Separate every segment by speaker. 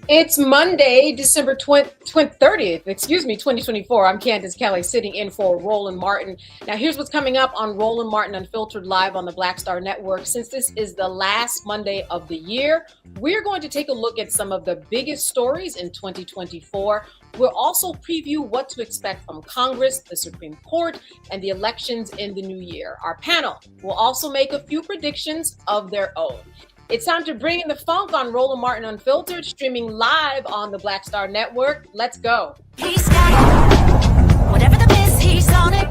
Speaker 1: It's Monday, December 30th, 2024. I'm Candace Kelly sitting in for Roland Martin. Now, here's what's coming up on Roland Martin Unfiltered live on the Black Star Network. Since this is the last Monday of the year, we're going to take a look at some of the biggest stories in 2024. We'll also preview what to expect from Congress, the Supreme Court, and the elections in the new year. Our panel will also make a few predictions of their own. It's time to bring in the funk on Roland Martin Unfiltered, streaming live on the Black Star Network. Let's go.
Speaker 2: He's got it. Whatever the miss, he's on it.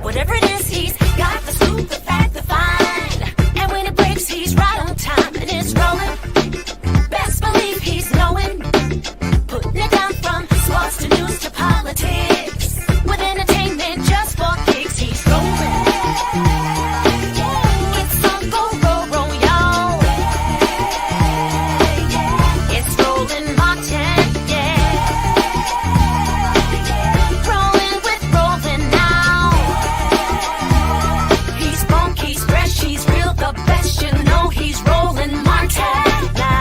Speaker 2: Whatever it is, he's got the scoop, the fact, the find. And when it breaks, he's right on time and it's rolling. Best believe he's knowing. Putting it down from sports to news to politics. With entertainment just for kicks, he's rolling. It's on go, roll, roll, y'all. It's Roland Martin, yeah. Rolling with Roland now. He's funk, he's fresh, he's real, the best, you know he's Roland Martin now.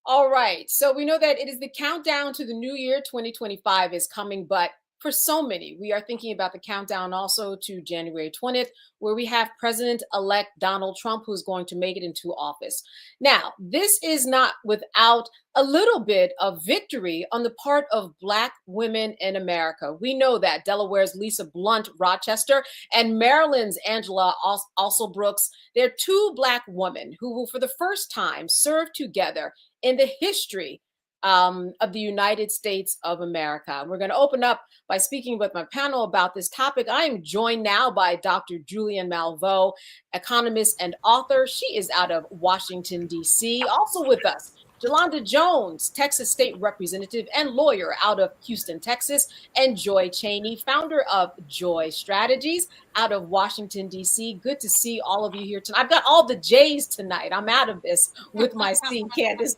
Speaker 1: All right. So we know that it is the countdown to the new year. 2025 is coming, but for so many, we are thinking about the countdown also to January 20th, where we have President-elect Donald Trump, who's going to make it into office. Now, this is not without a little bit of victory on the part of Black women in America. We know that Delaware's Lisa Blunt Rochester and Maryland's Angela also Brooks, they're two Black women who will, for the first time, serve together in the history of the United States of America. We're going to open up by speaking with my panel about this topic. I am joined now by Dr. Julianne Malveaux, economist and author. She is out of Washington, D.C. Also with us, Jolanda Jones, Texas State Representative and lawyer out of Houston, Texas, and Joy Cheney, founder of Joy Strategies out of Washington, D.C. Good to see all of you here tonight. I've got all the J's tonight. I'm out of this with my C, Candace.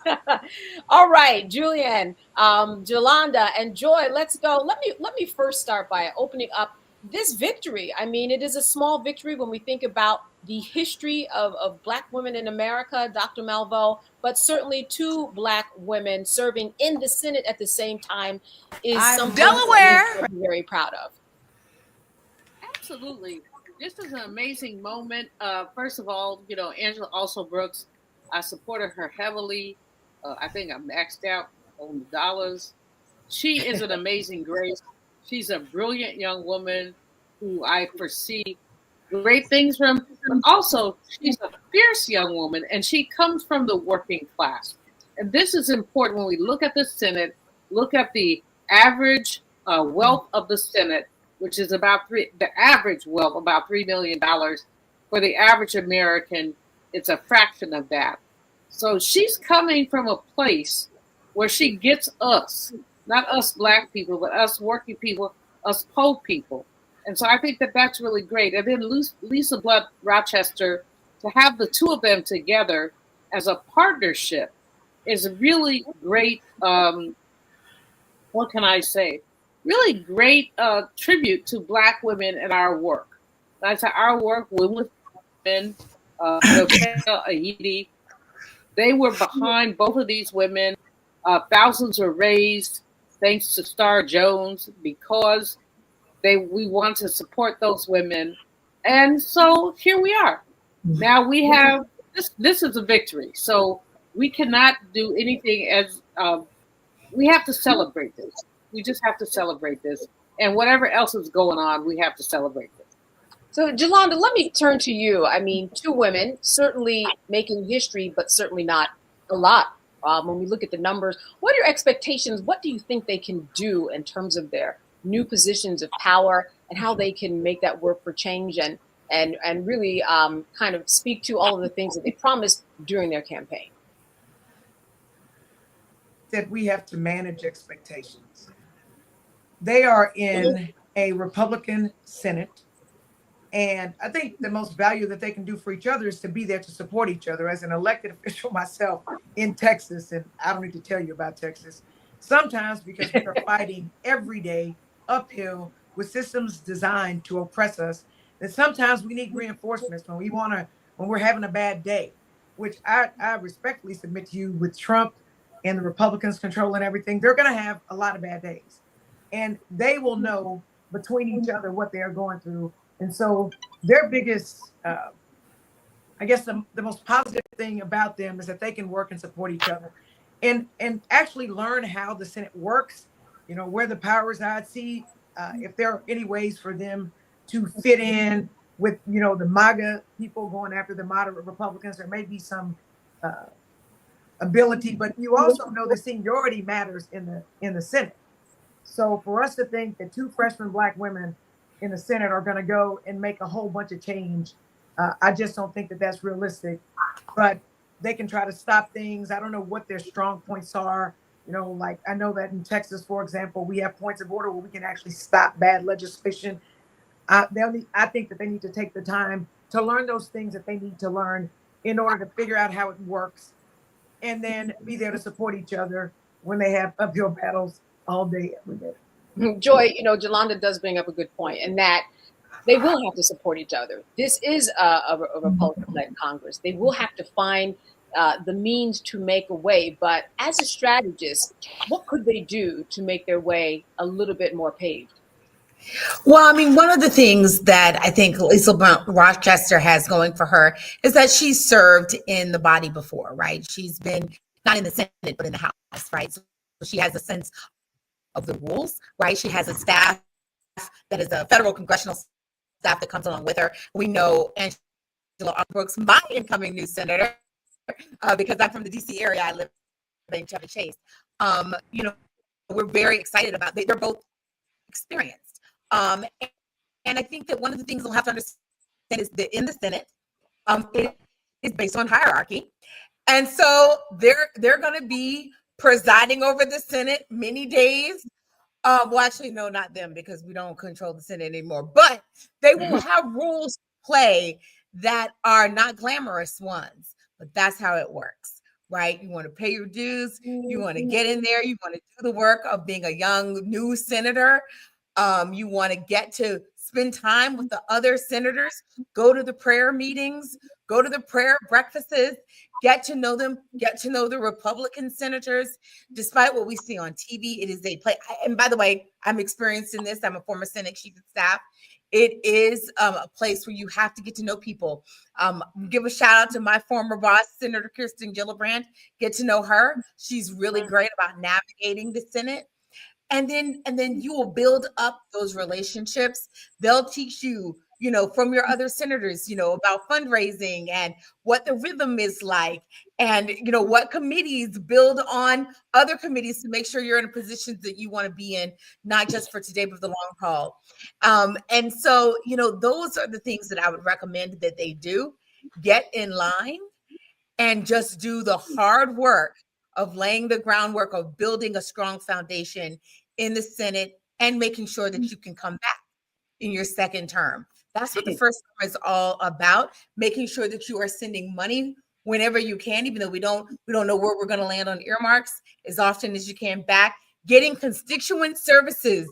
Speaker 1: All right, Julianne, Jolanda, and Joy, let's go. Let me first start by opening up this victory. I mean, it is a small victory when we think about the history of Black women in America, Dr. Malveaux, but certainly two Black women serving in the Senate at the same time is something
Speaker 3: Delaware.
Speaker 1: we're very proud of.
Speaker 4: Absolutely. This is an amazing moment. First of all, Angela also Brooks, I supported her heavily. I think I maxed out on the dollars. She is an amazing grace. She's a brilliant young woman who I foresee great things from, but also she's a fierce young woman, and she comes from the working class. And this is important when we look at the Senate, look at the average wealth of the Senate, which is about the average wealth, about $3 million. For the average American, it's a fraction of that. So she's coming from a place where she gets us, not us Black people, but us working people, us poor people. And so I think that that's really great. And then Lisa Blunt Rochester, to have the two of them together as a partnership is a really great, what can I say? Really great tribute to Black women and our work. That's our work, Women with Men, Ayiti. They were behind both of these women. Thousands were raised thanks to Star Jones because we want to support those women. And so here we are. Now we have, this is a victory. So we cannot do anything as, we have to celebrate this. We just have to celebrate this. And whatever else is going on, we have to celebrate this.
Speaker 1: So, Jolanda, let me turn to you. I mean, two women certainly making history, but certainly not a lot When we look at the numbers, what are your expectations? What do you think they can do in terms of their new positions of power and how they can make that work for change and really kind of speak to all of the things that they promised during their campaign?
Speaker 3: That we have to manage expectations. They are in a Republican Senate. And I think the most value that they can do for each other is to be there to support each other. As an elected official myself in Texas, and I don't need to tell you about Texas, sometimes because we are fighting every day uphill with systems designed to oppress us, that sometimes we need reinforcements when we're having a bad day, which I respectfully submit to you with Trump and the Republicans controlling everything, they're going to have a lot of bad days. And they will know between each other what they are going through. And so their biggest, I guess the most positive thing about them is that they can work and support each other and actually learn how the Senate works, where the powers are. See if there are any ways for them to fit in with, the MAGA people going after the moderate Republicans. There may be some ability, but you also know the seniority matters in the Senate. So for us to think that two freshman Black women in the Senate are going to go and make a whole bunch of change, I just don't think that that's realistic. But they can try to stop things. I don't know what their strong points are. Like I know that in Texas, for example, we have points of order where we can actually stop bad legislation. I think that they need to take the time to learn those things that they need to learn in order to figure out how it works, and then be there to support each other when they have uphill battles all day, every day.
Speaker 1: Joy, Jolanda does bring up a good point, and that they will have to support each other. This is a Republican-led Congress. They will have to find the means to make a way. But as a strategist, what could they do to make their way a little bit more paved?
Speaker 5: Well, I mean, one of the things that I think Lisa Rochester has going for her is that she's served in the body before, right? She's been not in the Senate, but in the House, right? So she has a sense of the rules, right? She has a staff that is a federal congressional staff that comes along with her. We know Angela Brooks, my incoming new senator, because I'm from the DC area. I live in Chevy Chase. We're very excited about. They're both experienced. And I think that one of the things we'll have to understand is that in the Senate, it is based on hierarchy. And so they're going to be presiding over the Senate many days. Well, actually, no, not them, because we don't control the Senate anymore. But they will have rules to play that are not glamorous ones. But that's how it works, right? You want to pay your dues. You want to get in there. You want to do the work of being a young new senator. You want to get to spend time with the other senators, go to the prayer meetings, go to the prayer breakfasts, get to know them, get to know the Republican senators. Despite what we see on TV, it is a play. And by the way, I'm experienced in this. I'm a former Senate chief of staff. It is a place where you have to get to know people. Give a shout out to my former boss, Senator Kirsten Gillibrand. Get to know her. She's really great about navigating the Senate. And then you will build up those relationships. They'll teach you, from your other senators, about fundraising and what the rhythm is like, and what committees build on other committees to make sure you're in a position that you want to be in, not just for today, but the long haul. And so, those are the things that I would recommend that they do. Get in line and just do the hard work of laying the groundwork of building a strong foundation in the Senate and making sure that you can come back in your second term. That's what the first term is all about, making sure that you are sending money whenever you can, even though we don't know where we're going to land on earmarks, as often as you can back, getting constituent services.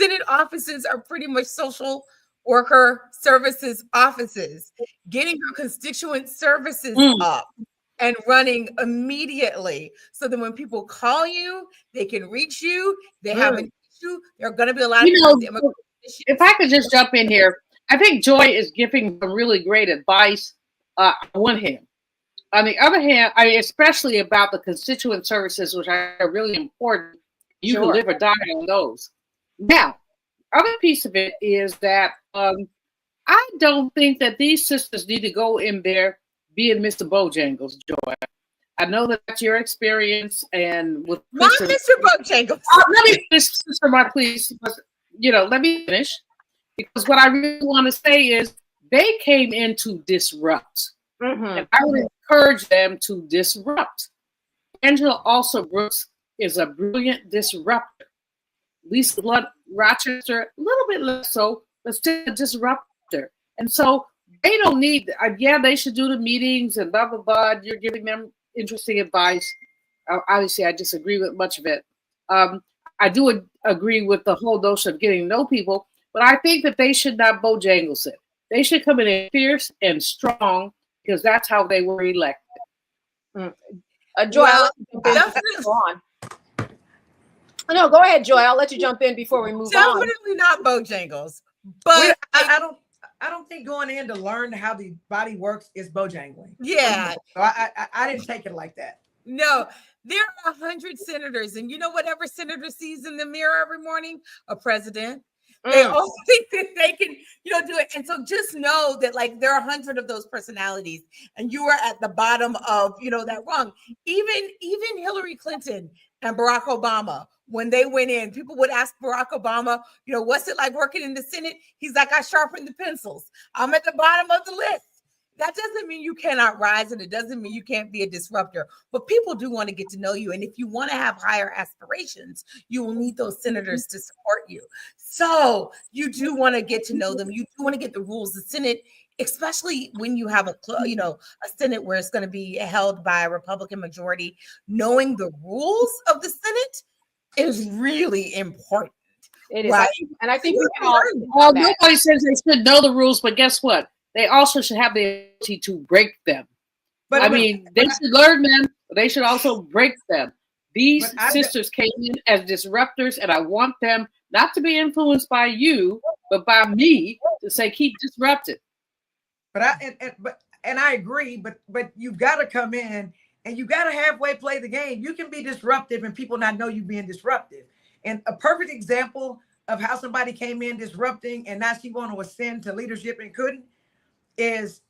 Speaker 5: Senate offices are pretty much social worker services offices. Getting your constituent services up and running immediately, so that when people call you, they can reach you. They have an issue. There are going to be a lot of people with immigrant issues.
Speaker 4: If I could just jump in here, I think Joy is giving some really great advice on one hand. On the other hand, especially about the constituent services, which are really important. You can live or die on those. Now, other piece of it is that I don't think that these sisters need to go in there being Mr. Bojangles, Joy. I know that that's your experience, and with
Speaker 5: Not
Speaker 4: Mr.
Speaker 5: Mr. Bojangles.
Speaker 4: Let me finish, Sister Mark, please. Let me finish, because what I really want to say is they came in to disrupt, and I would encourage them to disrupt. Angela also Brooks is a brilliant disruptor. Lisa Rochester, a little bit less so, but still a disruptor. And so they don't need, yeah, they should do the meetings and blah, blah, blah. You're giving them interesting advice. Obviously, I disagree with much of it. I do agree with the whole notion of getting to know people, but I think that they should not Bojangles it. They should come in fierce and strong, because that's how they were elected.
Speaker 1: Joy, go on. No, go ahead, Joy. I'll let you jump in before we move on.
Speaker 5: Definitely not Bojangles, but
Speaker 3: I don't think going in to learn how the body works is Bojangling.
Speaker 5: Yeah,
Speaker 3: so I didn't take it like that.
Speaker 5: No, there are 100 senators, and you know what every senator sees in the mirror every morning? A president. They all think that they can, do it. And so just know that, like, there are 100 of those personalities, and you are at the bottom of, that rung. Even Hillary Clinton and Barack Obama, when they went in, people would ask Barack Obama, what's it like working in the Senate? He's like, I sharpen the pencils. I'm at the bottom of the list. That doesn't mean you cannot rise, and it doesn't mean you can't be a disruptor, but people do want to get to know you. And if you want to have higher aspirations, you will need those senators to support you. So you do want to get to know them. You do want to get the rules. The Senate, especially when you have a Senate where it's going to be held by a Republican majority, knowing the rules of the Senate is really important.
Speaker 1: It is.
Speaker 5: Right?
Speaker 1: And I think we can
Speaker 4: all nobody says they should know the rules, but guess what? They also should have the ability to break them. They should learn them, but they should also break them. These sisters came in as disruptors, and I want them not to be influenced by you, but by me, to say keep disrupted.
Speaker 3: But I agree, but you've got to come in and you got to halfway play the game. You can be disruptive and people not know you being disruptive. And a perfect example of how somebody came in disrupting and now she want to ascend to leadership and couldn't is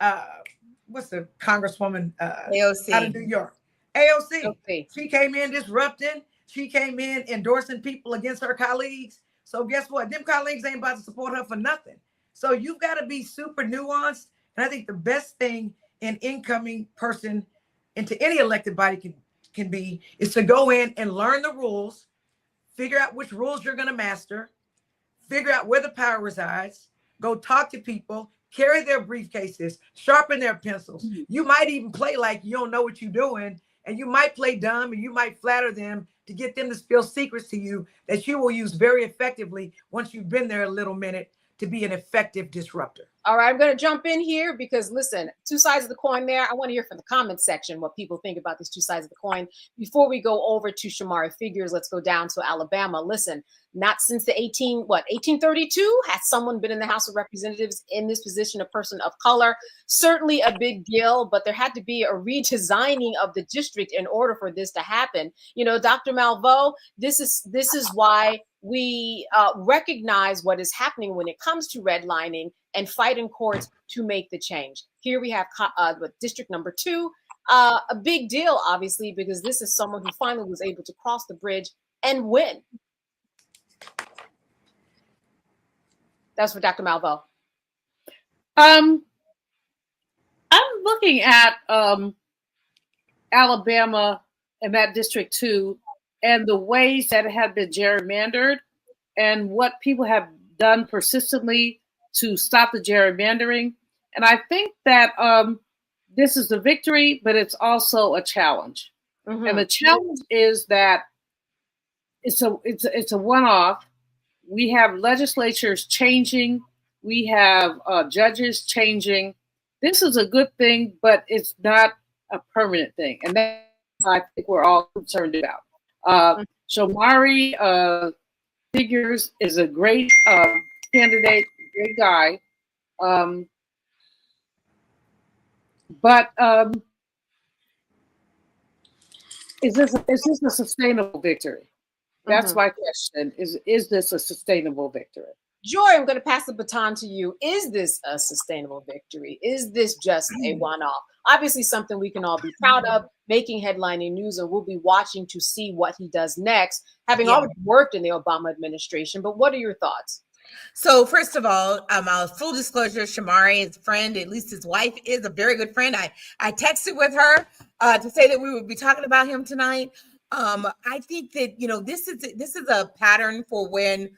Speaker 3: what's the Congresswoman
Speaker 5: AOC
Speaker 3: out of New York? AOC. She came in disrupting. She came in endorsing people against her colleagues. So guess what? Them colleagues ain't about to support her for nothing. So you've got to be super nuanced. And I think the best thing an incoming person into any elected body can be is to go in and learn the rules, figure out which rules you're going to master, figure out where the power resides, go talk to people, carry their briefcases, sharpen their pencils. You might even play like you don't know what you're doing, and you might play dumb, and you might flatter them to get them to spill secrets to you that you will use very effectively once you've been there a little minute to be an effective disruptor.
Speaker 1: All right, I'm going to jump in here because, listen, two sides of the coin there. I want to hear from the comment section what people think about these two sides of the coin. Before we go over to Shamari Figures, let's go down to Alabama. Listen, not since the 1832 has someone been in the House of Representatives in this position, a person of color. Certainly a big deal, but there had to be a redesigning of the district in order for this to happen. Dr. Malveaux, this is why we recognize what is happening when it comes to redlining and fight in courts to make the change. Here we have District number 2, a big deal, obviously, because this is someone who finally was able to cross the bridge and win. That's for Dr. Malveaux.
Speaker 4: I'm looking at Alabama and that District 2 and the ways that it had been gerrymandered and what people have done persistently to stop the gerrymandering. And I think that this is a victory, but it's also a challenge. And the challenge is that it's a one-off. We have legislatures changing. We have judges changing. This is a good thing, but it's not a permanent thing. And that's what I think we're all concerned about. Shamari Figures is a great candidate, great guy. But is this a sustainable victory? That's my question. Is this a sustainable victory?
Speaker 1: Joy, I'm going to pass the baton to you. Is this a sustainable victory? Is this just a one-off? Obviously, something we can all be proud of, making headlining news, and we'll be watching to see what he does next, having
Speaker 5: Yeah.
Speaker 1: already worked in the Obama administration. But what are your thoughts?
Speaker 5: So first of all, full disclosure, Shamari, his friend, at least his wife, is a very good friend. I texted with her to say that we would be talking about him tonight. I think that this is a pattern for when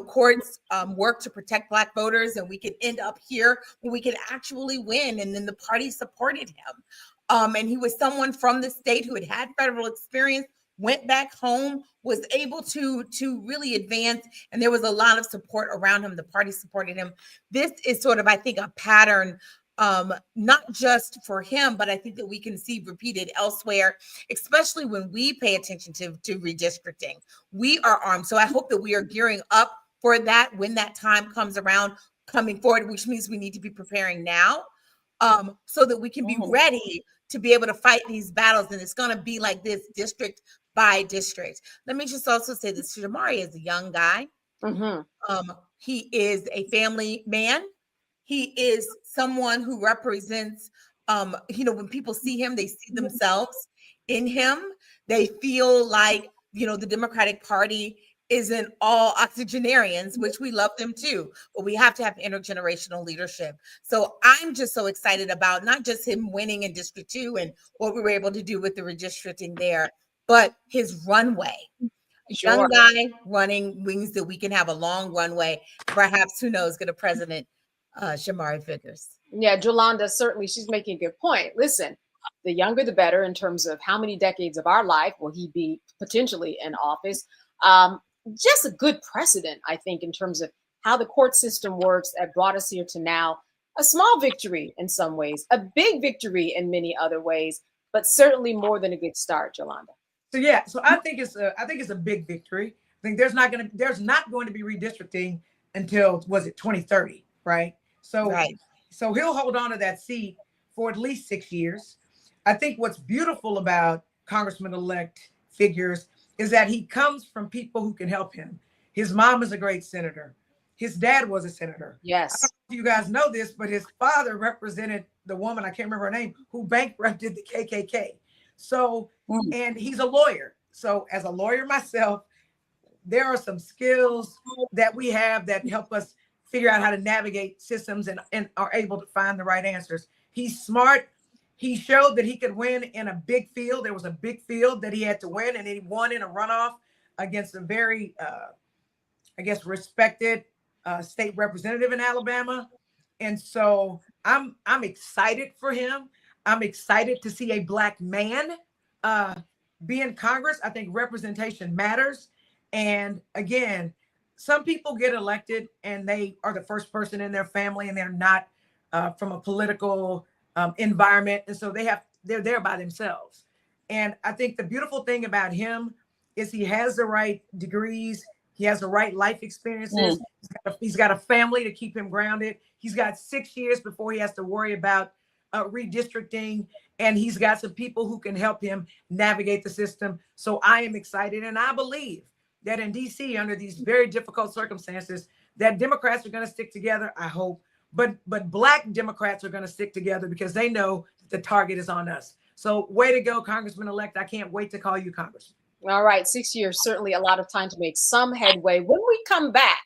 Speaker 5: courts work to protect Black voters, and we could end up here where we could actually win. And then the party supported him, and he was someone from the state who had federal experience, went back home, was able to really advance, and there was a lot of support around him. The party supported him. This is sort of, I think, a pattern, not just for him, but I think that we can see repeated elsewhere, especially when we pay attention to redistricting. We are armed. So I hope that we are gearing up for that when that time comes around coming forward, which means we need to be preparing now, so that we can be ready to be able to fight these battles. And it's going to be like this, district by district. Let me just also say this: Jamari is a young guy. He is a family man. He is someone who represents, when people see him, they see themselves in him. They feel like, the Democratic Party isn't all octogenarians, which we love them too, but we have to have intergenerational leadership. So I'm just so excited about not just him winning in District 2 and what we were able to do with the redistricting there, but his runway.
Speaker 1: Sure.
Speaker 5: Young guy running means that we can have a long runway. Perhaps, who knows, get a president, Shamari Figures.
Speaker 1: Yeah, Jolanda, certainly she's making a good point. Listen, the younger the better in terms of how many decades of our life will he be potentially in office. Just a good precedent, I think, in terms of how the court system works that brought us here to now. A small victory in some ways, a big victory in many other ways, but certainly more than a good start, Jolanda.
Speaker 3: So I think it's a big victory. I think there's not going to be redistricting until, was it 2030, right? So he'll hold on to that seat for at least 6 years. I think what's beautiful about Congressman-elect Figures is that he comes from people who can help him. His mom is a great senator. His dad was a senator.
Speaker 1: Yes.
Speaker 3: I don't know if you guys know this, but his father represented the woman, I can't remember her name, who bankrupted the KKK. So, and he's a lawyer. So as a lawyer myself, there are some skills that we have that help us figure out how to navigate systems and are able to find the right answers. He's smart. He showed that he could win in a big field. There was a big field that he had to win, and he won in a runoff against a very, respected state representative in Alabama. And so I'm excited for him. I'm excited to see a Black man be in Congress. I think representation matters. And again, some people get elected and they are the first person in their family and they're not from a political environment. And so they're there by themselves. And I think the beautiful thing about him is he has the right degrees. He has the right life experiences. He's got a family to keep him grounded. He's got 6 years before he has to worry about redistricting. And he's got some people who can help him navigate the system. So I am excited. And I believe that in DC, under these very difficult circumstances, that Democrats are going to stick together, I hope. But Black Democrats are going to stick together because they know the target is on us. So way to go, Congressman-elect. I can't wait to call you Congressman.
Speaker 1: All right, 6 years, certainly a lot of time to make some headway. When we come back,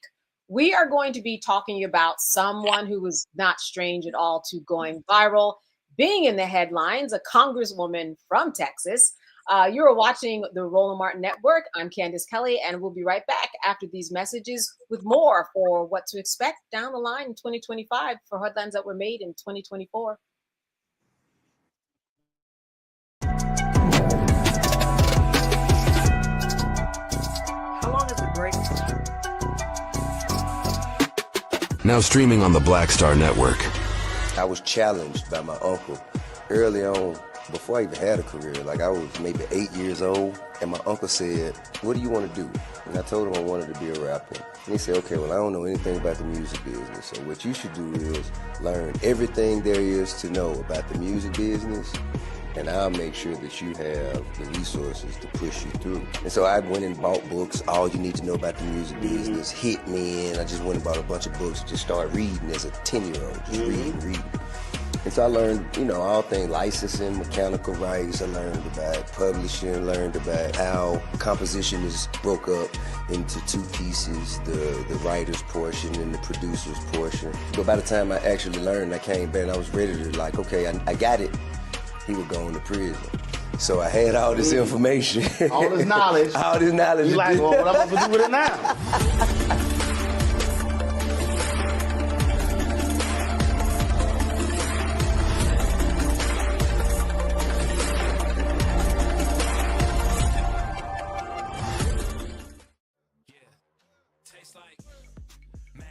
Speaker 1: we are going to be talking about someone who was not strange at all to going viral, being in the headlines, a congresswoman from Texas. You're watching the Roland Martin Network. I'm Candace Kelly, and we'll be right back after these messages with more for what to expect down the line in 2025 for headlines that were made in 2024.
Speaker 3: How long is the break?
Speaker 6: Now streaming on the Black Star Network.
Speaker 7: I was challenged by my uncle early on, before I even had a career. Like I was maybe 8 years old, and my uncle said, "What do you want to do?" And I told him I wanted to be a rapper. And he said, "Okay, well, I don't know anything about the music business, so what you should do is learn everything there is to know about the music business, and I'll make sure that you have the resources to push you through." And so I went and bought books, All You Need to Know About the Music Business, Hitmen. I just went and bought a bunch of books, just started reading as a 10-year-old, just reading. And so I learned, all things licensing, mechanical rights. I learned about publishing, learned about how composition is broke up into two pieces, the writer's portion and the producer's portion. But by the time I actually learned, I came back and I was ready to okay, I got it. He would go into prison. So I had all this information.
Speaker 8: All this knowledge.
Speaker 7: All this knowledge.
Speaker 8: You like, well, what I'm going to do with it now?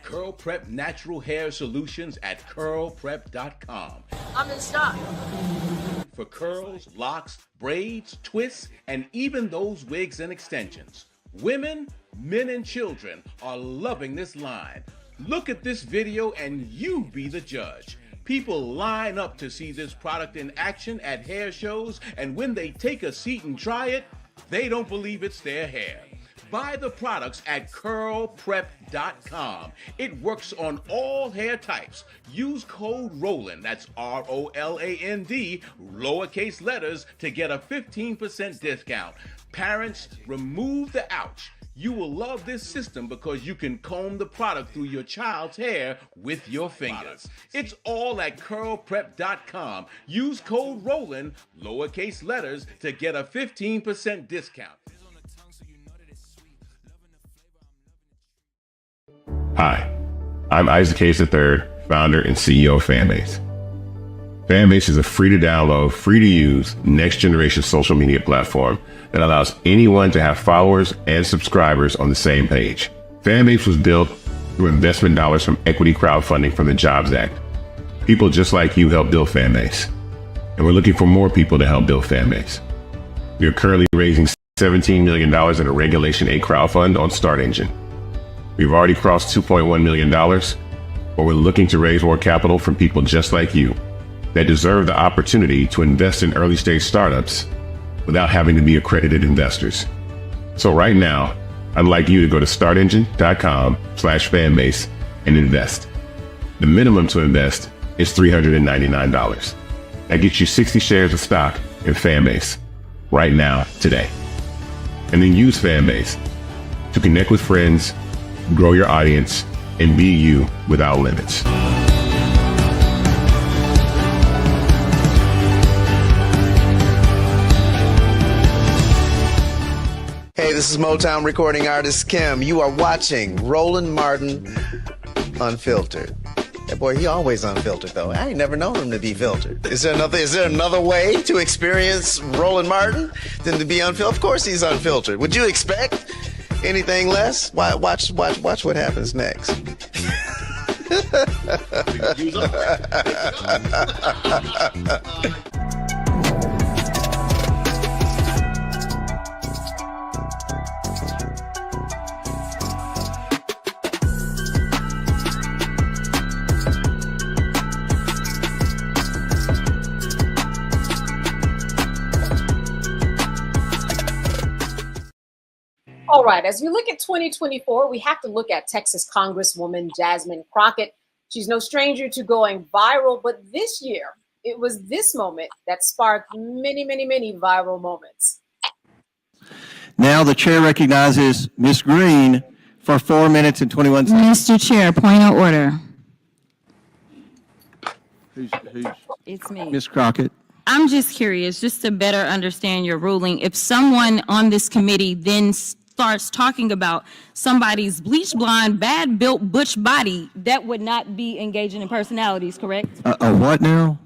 Speaker 9: Curl Prep Natural Hair Solutions at curlprep.com.
Speaker 2: I'm in stock.
Speaker 9: For curls, locks, braids, twists, and even those wigs and extensions. Women, men, and children are loving this line. Look at this video and you be the judge. People line up to see this product in action at hair shows, and when they take a seat and try it, they don't believe it's their hair. Buy the products at curlprep.com. It works on all hair types. Use code ROLAND, that's ROLAND, lowercase letters, to get a 15% discount. Parents, remove the ouch. You will love this system because you can comb the product through your child's hair with your fingers. It's all at curlprep.com. Use code ROLAND, lowercase letters, to get a 15% discount.
Speaker 10: Hi, I'm Isaac Hayes III, founder and CEO of Fanbase. Fanbase is a free-to-download, free-to-use, next-generation social media platform that allows anyone to have followers and subscribers on the same page. Fanbase was built through investment dollars from equity crowdfunding from the Jobs Act. People just like you help build Fanbase, and we're looking for more people to help build Fanbase. We are currently raising $17 million in a Regulation A crowdfund on Start Engine. We've already crossed $2.1 million, but we're looking to raise more capital from people just like you that deserve the opportunity to invest in early stage startups without having to be accredited investors. So right now, I'd like you to go to startengine.com/fanbase and invest. The minimum to invest is $399. That gets you 60 shares of stock in Fanbase right now, today. And then use Fanbase to connect with friends, grow your audience, and be you without limits.
Speaker 11: Hey, this is Motown recording artist Kim. You are watching Roland Martin Unfiltered. That boy, he always unfiltered though. I ain't never known him to be filtered. Is there another way to experience Roland Martin than to be unfiltered? Of course he's unfiltered. Would you expect anything less? Watch what happens next.
Speaker 1: All right, as we look at 2024, we have to look at Texas Congresswoman Jasmine Crockett. She's no stranger to going viral, but this year, it was this moment that sparked many, many, many viral moments.
Speaker 12: Now the chair recognizes Ms. Green for 4 minutes and 21 seconds.
Speaker 13: Mr. Chair, point of order.
Speaker 12: Who's
Speaker 13: It's me.
Speaker 12: Ms. Crockett?
Speaker 13: I'm just curious, just to better understand your ruling. If someone on this committee then starts talking about somebody's bleach blonde, bad built butch body, that would not be engaging in personalities, correct?
Speaker 12: A what now?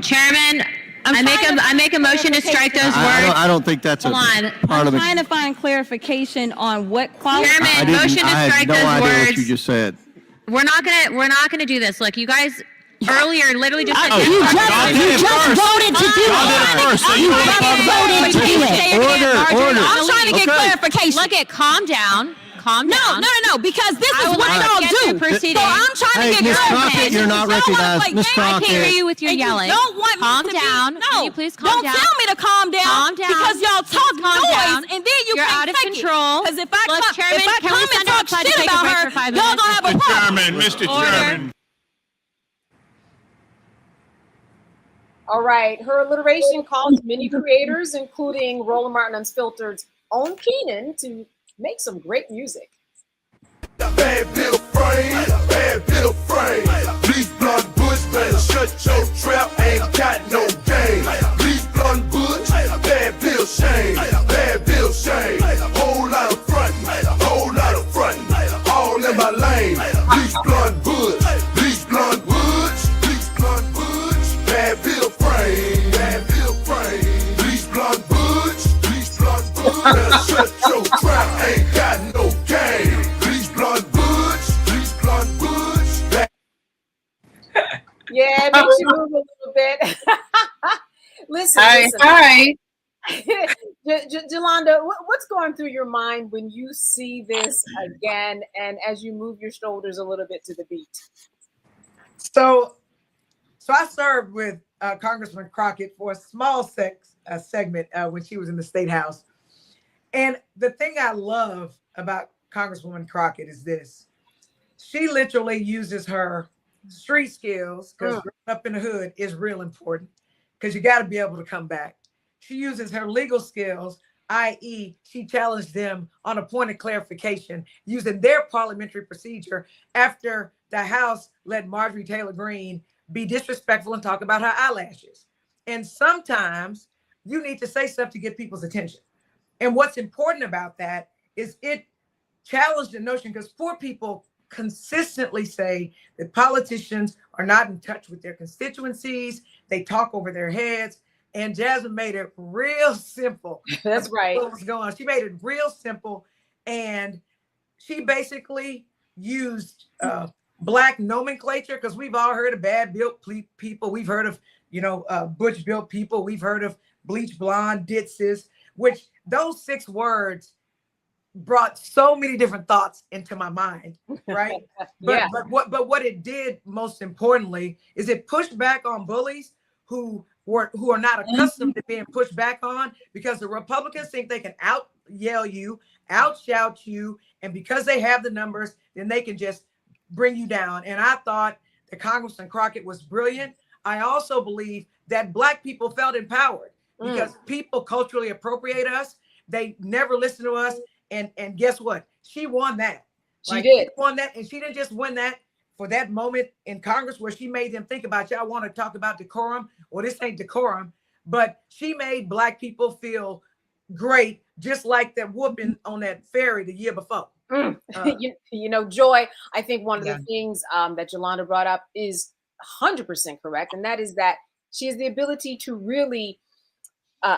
Speaker 14: Chairman, I make a motion to strike those words.
Speaker 12: I don't think that's
Speaker 14: Hold on.
Speaker 12: part of
Speaker 13: I'm
Speaker 12: the.
Speaker 13: trying to find clarification on what quality.
Speaker 14: Chairman, motion to strike those
Speaker 12: I had no idea what
Speaker 14: words.
Speaker 12: you just said.
Speaker 14: We're not gonna do this. Look, you guys earlier literally just said
Speaker 12: You just
Speaker 13: voted to do
Speaker 12: Order.
Speaker 13: I'm trying to get clarification.
Speaker 14: Look at calm down.
Speaker 13: No, because this is what y'all do.
Speaker 14: Proceeding.
Speaker 13: So I'm trying to get
Speaker 12: Ms.
Speaker 13: clarification.
Speaker 12: Crockett, you're not recognized. Ms.
Speaker 14: I can't hear
Speaker 12: Crockett.
Speaker 14: you with your
Speaker 13: And you
Speaker 14: yelling.
Speaker 13: don't want me
Speaker 14: calm
Speaker 13: to
Speaker 14: down.
Speaker 13: Be,
Speaker 14: Can
Speaker 13: no,
Speaker 14: you please calm down?
Speaker 13: Don't tell me to calm down.
Speaker 14: Calm down.
Speaker 13: Because y'all talk
Speaker 14: Calm
Speaker 13: noise,
Speaker 14: down.
Speaker 13: and then you
Speaker 14: You're
Speaker 13: can't
Speaker 14: out of
Speaker 13: take
Speaker 14: control.
Speaker 13: Because if I
Speaker 14: Look,
Speaker 13: come,
Speaker 14: Chairman,
Speaker 13: if I
Speaker 14: can we
Speaker 13: come
Speaker 14: send
Speaker 13: and
Speaker 14: her
Speaker 13: talk
Speaker 14: outside to
Speaker 13: shit
Speaker 14: take a
Speaker 13: about
Speaker 14: break
Speaker 13: her,
Speaker 14: for 5
Speaker 13: y'all
Speaker 14: minutes?
Speaker 13: gonna have a problem.
Speaker 10: Mr. Chairman.
Speaker 1: All right. Her alliteration caused many creators, including Roland Martin Unfiltered's own Keenan, to make some great music.
Speaker 15: Bad bill frame, bad bill frame. Bleach blonde bush, better shut your trap, ain't got no game. Bleach blonde bush, bad bill shame, bad bill shame. Whole lot of frontin', whole lot of frontin', all in my lane. Bleach blonde bush, bleach blonde bush, bleach blonde bush, bad bill frame, bad bill frame. Bleach blonde bush, bleach blonde bush, better shut your trap, ain't got no game.
Speaker 1: Yeah, it makes you move a little bit. listen.
Speaker 16: Hi.
Speaker 1: Jolanda, what's going through your mind when you see this again and as you move your shoulders a little bit to the beat?
Speaker 3: So I served with Congressman Crockett for a small segment when she was in the State House. And the thing I love about Congresswoman Crockett is this. She literally uses her street skills, because growing up in the hood is real important, because you got to be able to come back. She uses her legal skills, i.e., she challenged them on a point of clarification using their parliamentary procedure after the House let Marjorie Taylor Greene be disrespectful and talk about her eyelashes. And sometimes you need to say stuff to get people's attention. And what's important about that is it challenged the notion, because poor people consistently say that politicians are not in touch with their constituencies. They talk over their heads. And Jasmine made it real simple.
Speaker 1: That's right.
Speaker 3: What was going on? She made it real simple. And she basically used Black nomenclature, because we've all heard of bad built people. We've heard of, butch built people. We've heard of bleach blonde ditzes, which those 6 words brought so many different thoughts into my mind, right?
Speaker 1: Yeah.
Speaker 3: But what it did most importantly is it pushed back on bullies who are not accustomed to being pushed back on, because the Republicans think they can out yell you, out shout you, and because they have the numbers, then they can just bring you down. And I thought that Congressman Crockett was brilliant. I also believe that Black people felt empowered because people culturally appropriate us. They never listen to us. And guess what? She won that.
Speaker 1: She did.
Speaker 3: She won that. And she didn't just win that for that moment in Congress where she made them think about, y'all want to talk about decorum? Well, this ain't decorum. But she made Black people feel great, just like that whooping on that ferry the year before.
Speaker 1: Joy, I think one of the things that Jolanda brought up is 100% correct. And that is that she has the ability to really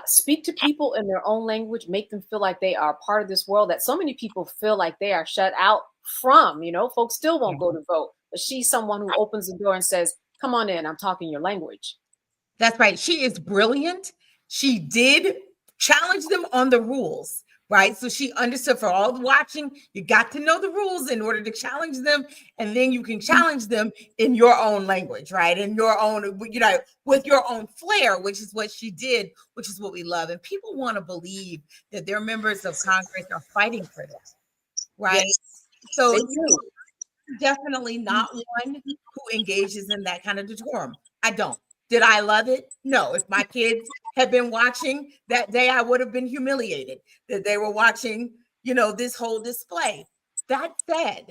Speaker 1: speak to people in their own language, make them feel like they are part of this world that so many people feel like they are shut out from. Folks still won't go to vote, but she's someone who opens the door and says, come on in, I'm talking your language.
Speaker 5: That's right. She is brilliant. She did challenge them on the rules, right? So she understood, for all the watching, you got to know the rules in order to challenge them. And then you can challenge them in your own language, right? In your own, with your own flair, which is what she did, which is what we love. And people want to believe that their members of Congress are fighting for them, right?
Speaker 1: Yes,
Speaker 5: so definitely not one who engages in that kind of decorum. I don't. Did I love it? No. If my kids had been watching that day, I would have been humiliated that they were watching, this whole display. That said,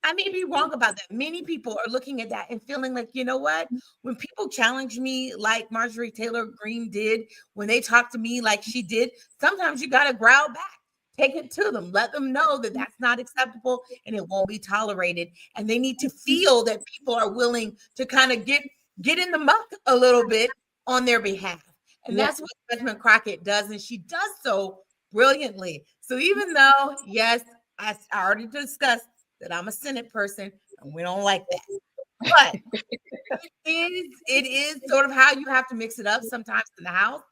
Speaker 5: I may be wrong about that. Many people are looking at that and feeling like, you know what? When people challenge me like Marjorie Taylor Greene did, when they talk to me like she did, sometimes you got to growl back. Take it to them. Let them know that that's not acceptable and it won't be tolerated. And they need to feel that people are willing to kind of get in the muck a little bit on their behalf. And that's what Jasmine Crockett does. And she does so brilliantly. So even though, yes, I already discussed that I'm a Senate person and we don't like that. But it is sort of how you have to mix it up sometimes in the House.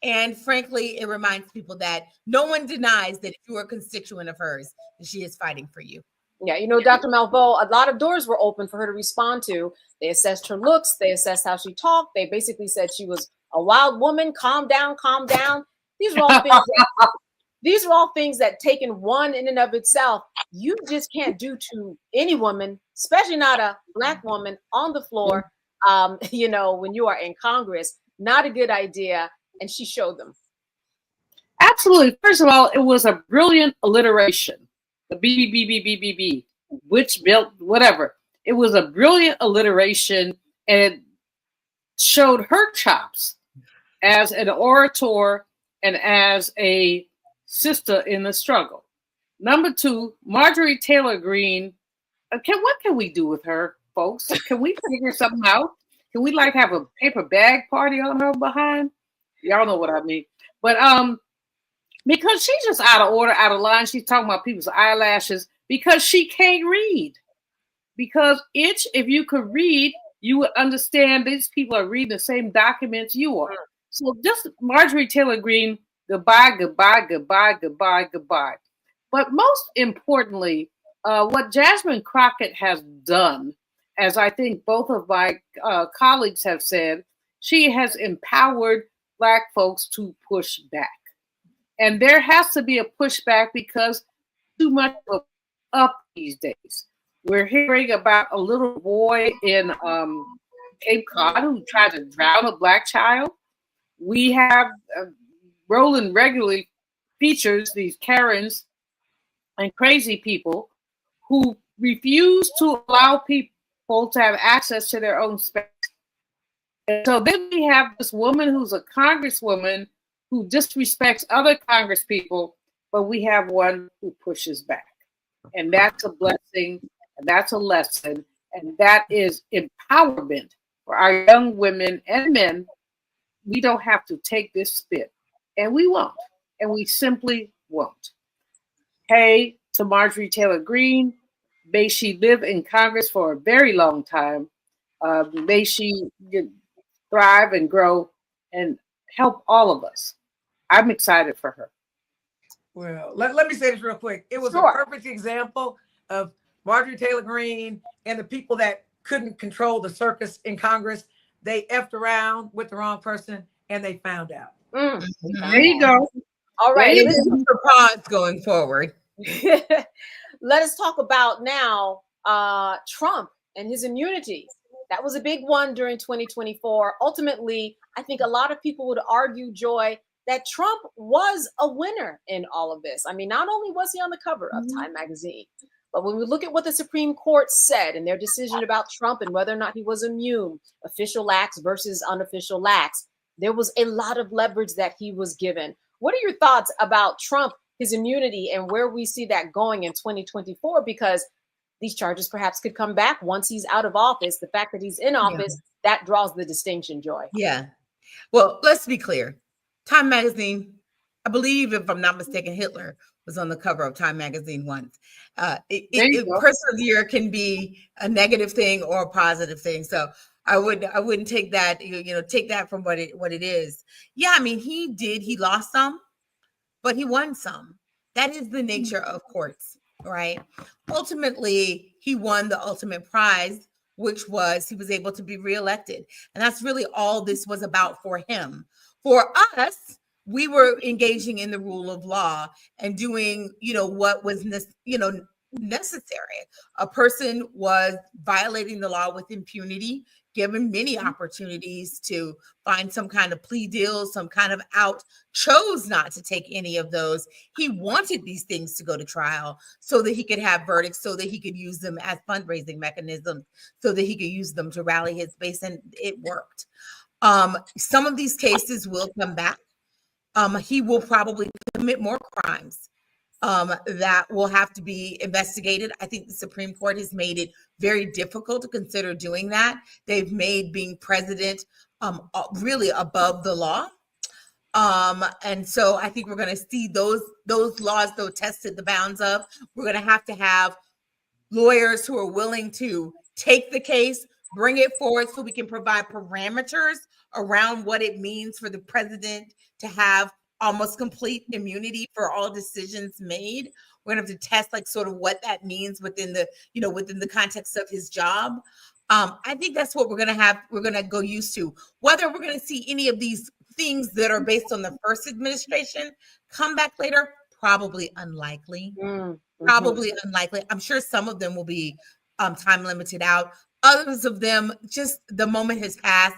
Speaker 5: And frankly, it reminds people that no one denies that if you are a constituent of hers, that she is fighting for you.
Speaker 1: Yeah, Dr. Malveaux, a lot of doors were open for her to respond to. They assessed her looks. They assessed how she talked. They basically said she was a wild woman. Calm down, calm down. These are all things that taken one in and of itself, you just can't do to any woman, especially not a Black woman on the floor, when you are in Congress. not a good idea, and she showed them.
Speaker 4: Absolutely. First of all, it was a brilliant alliteration. The B, which built whatever. It was a brilliant alliteration, and it showed her chops as an orator and as a sister in the struggle. Number two, Marjorie Taylor Greene. What can we do with her, folks? Can we figure something out? Can we like have a paper bag party on her behind? Y'all know what I mean. But because she's just out of order, out of line. She's talking about people's eyelashes because she can't read. Because if you could read, you would understand these people are reading the same documents you are. So just Marjorie Taylor Greene, goodbye, goodbye, goodbye, goodbye, goodbye. But most importantly, what Jasmine Crockett has done, as I think both of my colleagues have said, she has empowered Black folks to push back. And there has to be a pushback because too much of up these days. We're hearing about a little boy in Cape Cod who tried to drown a Black child. We have Roland regularly features these Karens and crazy people who refuse to allow people to have access to their own space. And so then we have this woman who's a congresswoman who disrespects other congresspeople, but we have one who pushes back. And that's a blessing, and that's a lesson, and that is empowerment for our young women and men. We don't have to take this spit, and we won't, and we simply won't. Hey, to Marjorie Taylor Greene, may she live in Congress for a very long time. May she thrive and grow and help all of us. I'm excited for her.
Speaker 3: Well, let me say this real quick. It was a perfect example of Marjorie Taylor Greene and the people that couldn't control the circus in Congress. They effed around with the wrong person and they found out.
Speaker 4: There you go.
Speaker 1: All right.
Speaker 5: It is for pause going forward.
Speaker 1: Let us talk about now Trump and his immunity. That was a big one during 2024. Ultimately, I think a lot of people would argue, Joy, that Trump was a winner in all of this. I mean, not only was he on the cover of Time magazine, but when we look at what the Supreme Court said in their decision about Trump and whether or not he was immune, official acts versus unofficial acts, there was a lot of leverage that he was given. What are your thoughts about Trump, his immunity, and where we see that going in 2024? Because these charges perhaps could come back once he's out of office. The fact that he's in office, that draws the distinction, Joy.
Speaker 5: Yeah. Well, let's be clear. Time magazine, I believe, if I'm not mistaken, Hitler was on the cover of Time magazine once. Person of the year can be a negative thing or a positive thing. So I wouldn't take that, take that from what it is. Yeah, I mean, he lost some, but he won some. That is the nature of courts, right? Ultimately, he won the ultimate prize, which was he was able to be reelected. And that's really all this was about for him. For us, we were engaging in the rule of law and doing, what was, necessary. A person was violating the law with impunity, given many opportunities to find some kind of plea deal, some kind of out, chose not to take any of those. He wanted these things to go to trial so that he could have verdicts, so that he could use them as fundraising mechanisms, so that he could use them to rally his base, and it worked. Some of these cases will come back. He will probably commit more crimes that will have to be investigated. I think the Supreme Court has made it very difficult to consider doing that. They've made being president really above the law. And so I think we're going to see those laws, though, tested the bounds of. We're going to have lawyers who are willing to take the case, bring it forward so we can provide parameters around what it means for the president to have almost complete immunity for all decisions made. We're gonna have to test sort of what that means within the context of his job. I think that's what we're gonna go used to. Whether we're gonna see any of these things that are based on the first administration come back later, probably unlikely. Probably unlikely. I'm sure some of them will be time limited out. Others of them, just the moment has passed.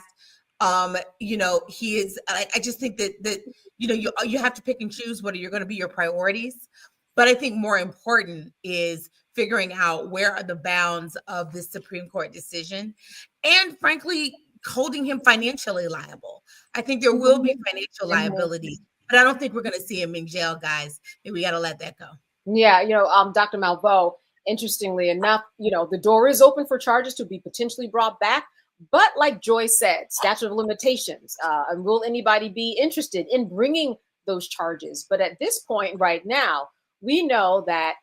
Speaker 5: He is. I just think that you have to pick and choose what are going to be your priorities. But I think more important is figuring out where are the bounds of this Supreme Court decision, and frankly, holding him financially liable. I think there will be financial liability, but I don't think we're going to see him in jail, guys. And we got to let that go.
Speaker 1: Yeah, Dr. Malveaux, interestingly enough, the door is open for charges to be potentially brought back. But like Joy said, statute of limitations, and will anybody be interested in bringing those charges? But at this point right now, we know that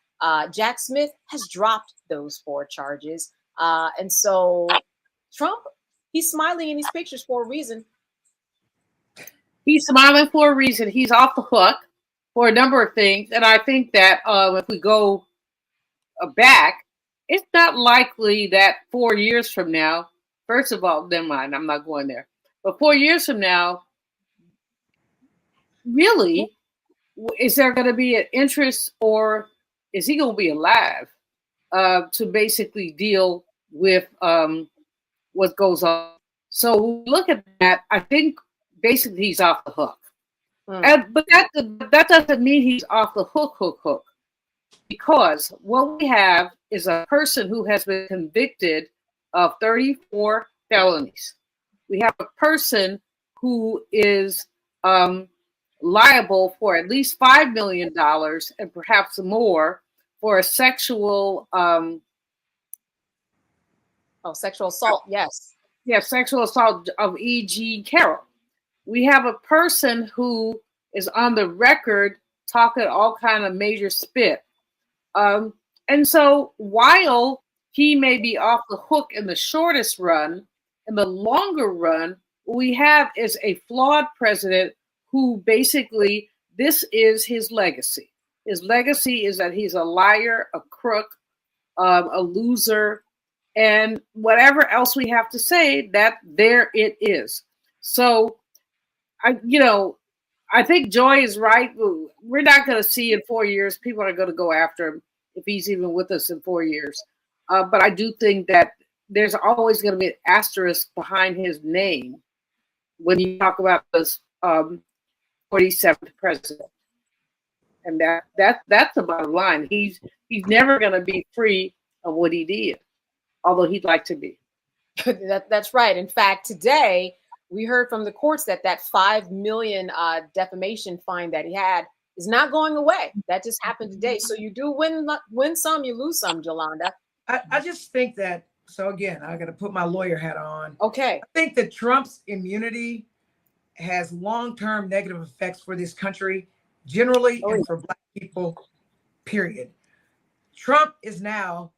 Speaker 1: Jack Smith has dropped those 4 charges. And so Trump, he's smiling in these pictures for a reason.
Speaker 4: He's smiling for a reason. He's off the hook for a number of things. And I think that if we go back, it's not likely that 4 years from now, first of all, never mind, I'm not going there. But 4 years from now, really, is there going to be an interest, or is he going to be alive to basically deal with what goes on? So look at that. I think basically he's off the hook. But that doesn't mean he's off the hook. Because what we have is a person who has been convicted of 34 felonies. We have a person who is liable for at least $5 million and perhaps more for a sexual
Speaker 1: sexual assault. Yes.
Speaker 4: Yeah, sexual assault of E.G. Carroll. We have a person who is on the record talking all kind of major spit. And so while he may be off the hook in the shortest run, in the longer run, what we have is a flawed president who basically, this is his legacy. His legacy is that he's a liar, a crook, a loser, and whatever else we have to say, that there it is. So, I think Joy is right. We're not going to see in 4 years. People are going to go after him if he's even with us in 4 years. But I do think that there's always going to be an asterisk behind his name when you talk about this 47th president. And that's the bottom line. He's never going to be free of what he did, although he'd like to be.
Speaker 1: That's right. In fact, today we heard from the courts that $5 million defamation fine that he had is not going away. That just happened today. So you do win some, you lose some, Jolanda.
Speaker 3: I just think that, so again, I got to put my lawyer hat on.
Speaker 1: Okay.
Speaker 3: I think that Trump's immunity has long-term negative effects for this country generally and for Black people, period. Trump is now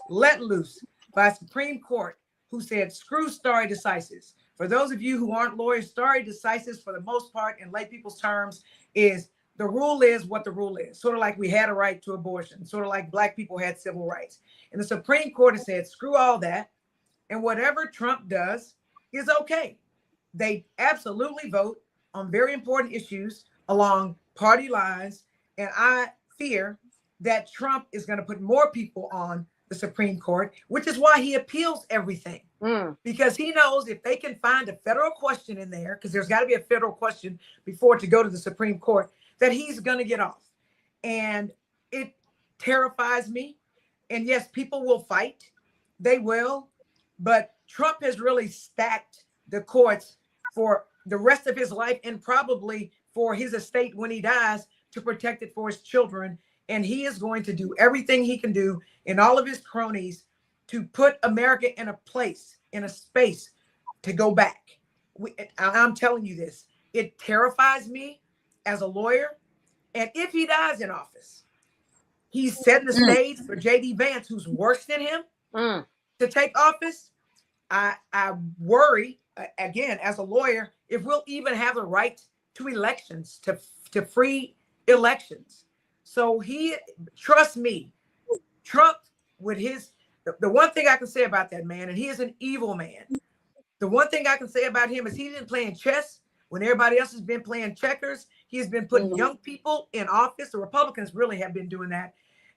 Speaker 3: let loose by Supreme Court, who said, screw stare decisis. For those of you who aren't lawyers, stare decisis, for the most part, in lay people's terms, is the rule is what the rule is. Sort of like we had a right to abortion, sort of like Black people had civil rights. And the Supreme Court has said, screw all that. And whatever Trump does is okay. They absolutely vote on very important issues along party lines. And I fear that Trump is going to put more people on the Supreme Court, which is why he appeals everything. Because he knows if they can find a federal question in there, because there's got to be a federal question before to go to the Supreme Court, that he's going to get off. And it terrifies me. And yes, people will fight. They will. But Trump has really stacked the courts for the rest of his life and probably for his estate when he dies to protect it for his children. And he is going to do everything he can do in all of his cronies to put America in a place, in a space to go back. I'm telling you this. It terrifies me as a lawyer. And if he dies in office, he's setting the stage for J.D. Vance, who's worse than him, to take office. I worry, again, as a lawyer, if we'll even have the right to elections, to free elections. So trust me, Trump with the one thing I can say about that man, and he is an evil man. The one thing I can say about him is he's been playing chess when everybody else has been playing checkers. He's been putting young people in office. The Republicans really have been doing that.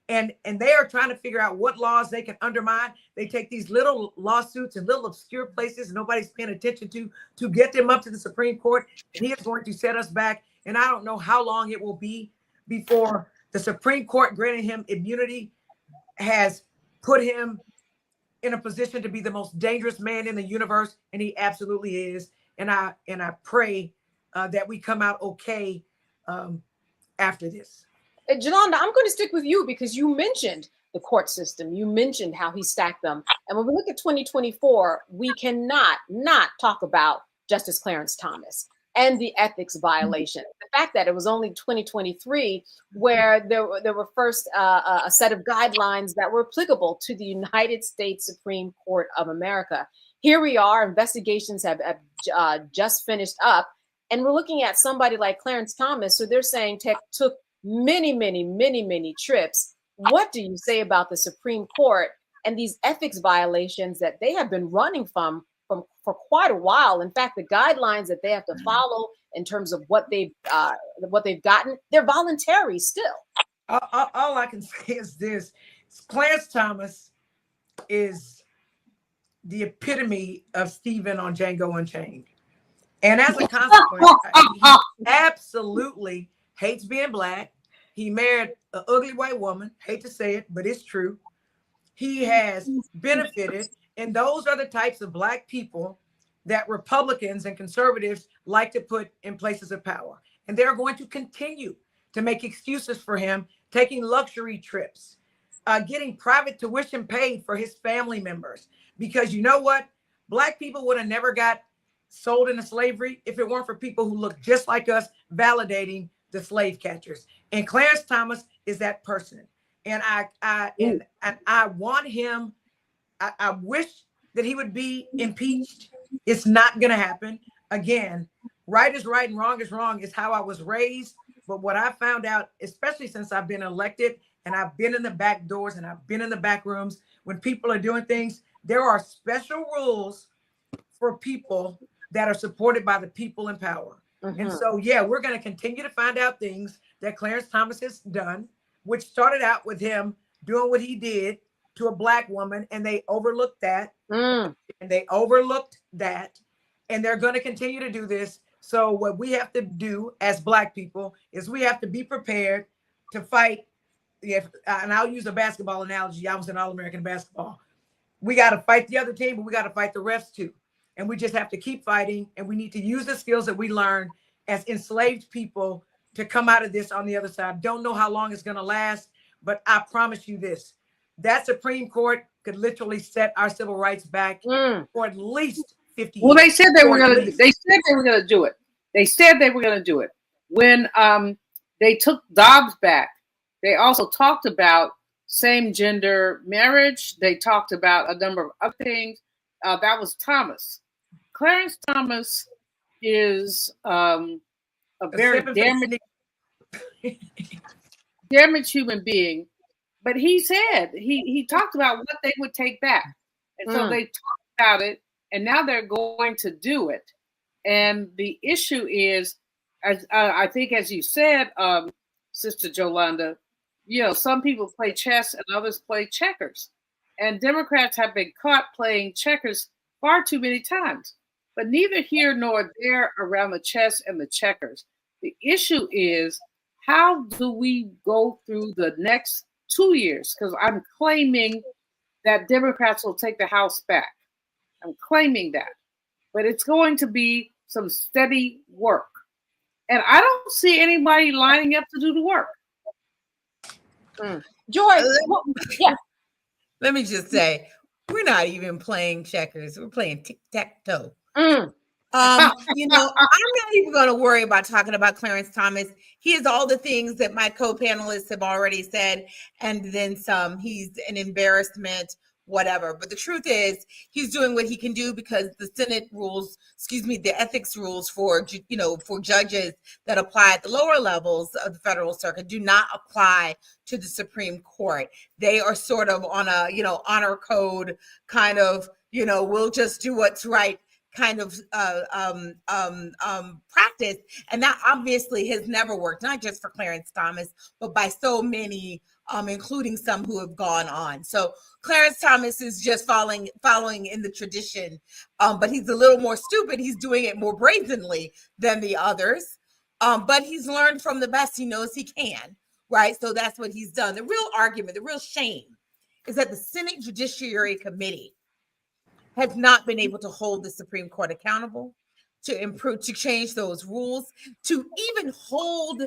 Speaker 3: And they are trying to figure out what laws they can undermine. They take these little lawsuits in little obscure places nobody's paying attention to get them up to the Supreme Court. And he is going to set us back. And I don't know how long it will be before the Supreme Court granting him immunity has put him in a position to be the most dangerous man in the universe. And he absolutely is. And I pray that we come out okay after this.
Speaker 1: Jolanda, I'm going to stick with you because you mentioned the court system. You mentioned how he stacked them. And when we look at 2024, we cannot not talk about Justice Clarence Thomas and the ethics violation. The fact that it was only 2023 where there were first a set of guidelines that were applicable to the United States Supreme Court of America. Here we are, investigations have just finished up, and we're looking at somebody like Clarence Thomas, who they're saying took many trips. What do you say about the Supreme Court and these ethics violations that they have been running from for quite a while? In fact, the guidelines that they have to follow in terms of what they've gotten, they're voluntary still.
Speaker 3: All I can say is this: Clarence Thomas is the epitome of Stephen on Django Unchained, and as a consequence, he absolutely hates being Black. He married an ugly white woman. Hate to say it, but it's true. He has benefited, and those are the types of Black people that Republicans and conservatives like to put in places of power. And they're going to continue to make excuses for him, taking luxury trips, getting private tuition paid for his family members. Because you know what? Black people would have never got sold into slavery if it weren't for people who look just like us validating the slave catchers. And Clarence Thomas is that person. And I want him, I wish that he would be impeached. It's not going to happen. Again, right is right and wrong is how I was raised. But what I found out, especially since I've been elected and I've been in the back doors and I've been in the back rooms, when people are doing things, there are special rules for people that are supported by the people in power. Mm-hmm. And so, yeah, we're going to continue to find out things that Clarence Thomas has done, which started out with him doing what he did to a Black woman, and they overlooked that. And they overlooked that, and they're going to continue to do this. So what we have to do as Black people is we have to be prepared to fight. And I'll use a basketball analogy. I was in All-American basketball. We got to fight the other team, but we got to fight the refs too. And we just have to keep fighting, and we need to use the skills that we learned as enslaved people to come out of this on the other side. Don't know how long it's going to last, but I promise you this: that Supreme Court could literally set our civil rights back for at least 50 years.
Speaker 4: Well, they said they were going to. They said they were going to do it. They said they were going to do it when they took Dobbs back. They also talked about same-gender marriage. They talked about a number of other things. That was Thomas. Clarence Thomas is a very damaged human being. But he said, he talked about what they would take back. And so they talked about it, and now they're going to do it. And the issue is, as I think, as you said, Sister Jolanda, some people play chess and others play checkers. And Democrats have been caught playing checkers far too many times. But neither here nor there around the chess and the checkers. The issue is, how do we go through the next 2 years? Because I'm claiming that Democrats will take the House back. I'm claiming that. But it's going to be some steady work. And I don't see anybody lining up to do the work.
Speaker 1: Joy, yeah.
Speaker 5: Let me just say, we're not even playing checkers. We're playing tic-tac-toe. I'm not even going to worry about talking about Clarence Thomas. He is all the things that my co-panelists have already said, and then some. He's an embarrassment, whatever. But the truth is, he's doing what he can do because the Senate rules, the ethics rules for judges that apply at the lower levels of the federal circuit do not apply to the Supreme Court. They are sort of on a, honor code kind of, we'll just do what's right kind of practice, and that obviously has never worked, not just for Clarence Thomas, but by so many, including some who have gone on. So Clarence Thomas is just following in the tradition, but he's a little more stupid. He's doing it more brazenly than the others, but he's learned from the best he knows he can, right? So that's what he's done. The real argument, the real shame, is that the Senate Judiciary Committee has not been able to hold the Supreme Court accountable, to change those rules, to even hold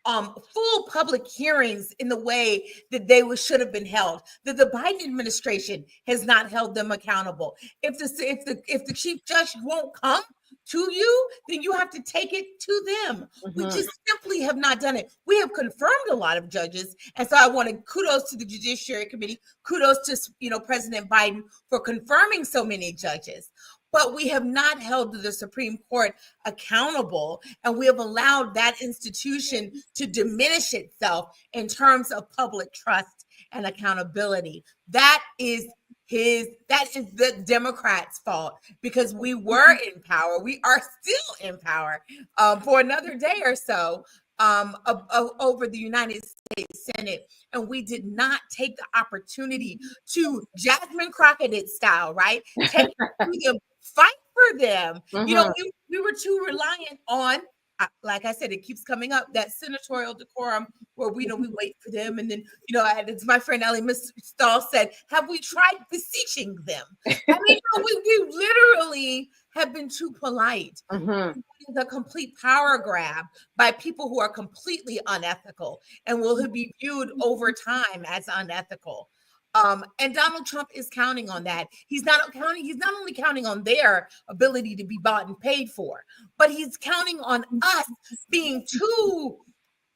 Speaker 5: full public hearings in the way that they should have been held. That the Biden administration has not held them accountable. If the chief judge won't come to you, then you have to take it to them. We just simply have not done it. We have confirmed a lot of judges, and so I want to kudos to the Judiciary Committee, kudos to President Biden for confirming so many judges. But we have not held the Supreme Court accountable, and we have allowed that institution to diminish itself in terms of public trust and accountability. That is the Democrats' fault, because we were in power. We are still in power for another day or so over the United States Senate. And we did not take the opportunity to Jasmine Crockett style, right? Take it to them, fight for them. We were too reliant on, like I said, it keeps coming up, that senatorial decorum where we wait for them. And then, as my friend Ellie Miss Stahl said, have we tried beseeching them? I mean, we literally have been too polite. The complete power grab by people who are completely unethical and will be viewed over time as unethical. And Donald Trump is counting on that. He's not only counting on their ability to be bought and paid for, but he's counting on us being too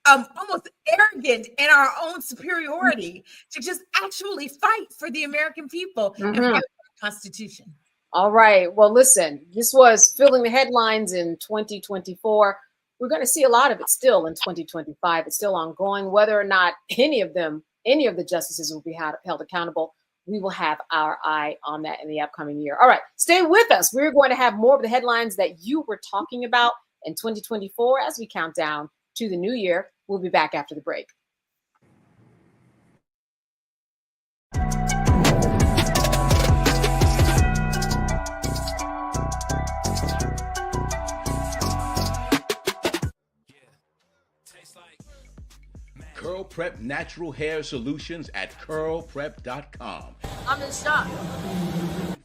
Speaker 5: almost arrogant in our own superiority to just actually fight for the American people and for the Constitution.
Speaker 1: All right. Well, listen, this was filling the headlines in 2024. We're going to see a lot of it still in 2025. It's still ongoing. Whether or not any of the justices will be held accountable, we will have our eye on that in the upcoming year. All right, stay with us. We're going to have more of the headlines that you were talking about in 2024 as we count down to the new year. We'll be back after the break.
Speaker 9: Curl Prep Natural Hair Solutions at curlprep.com.
Speaker 1: I'm in shock.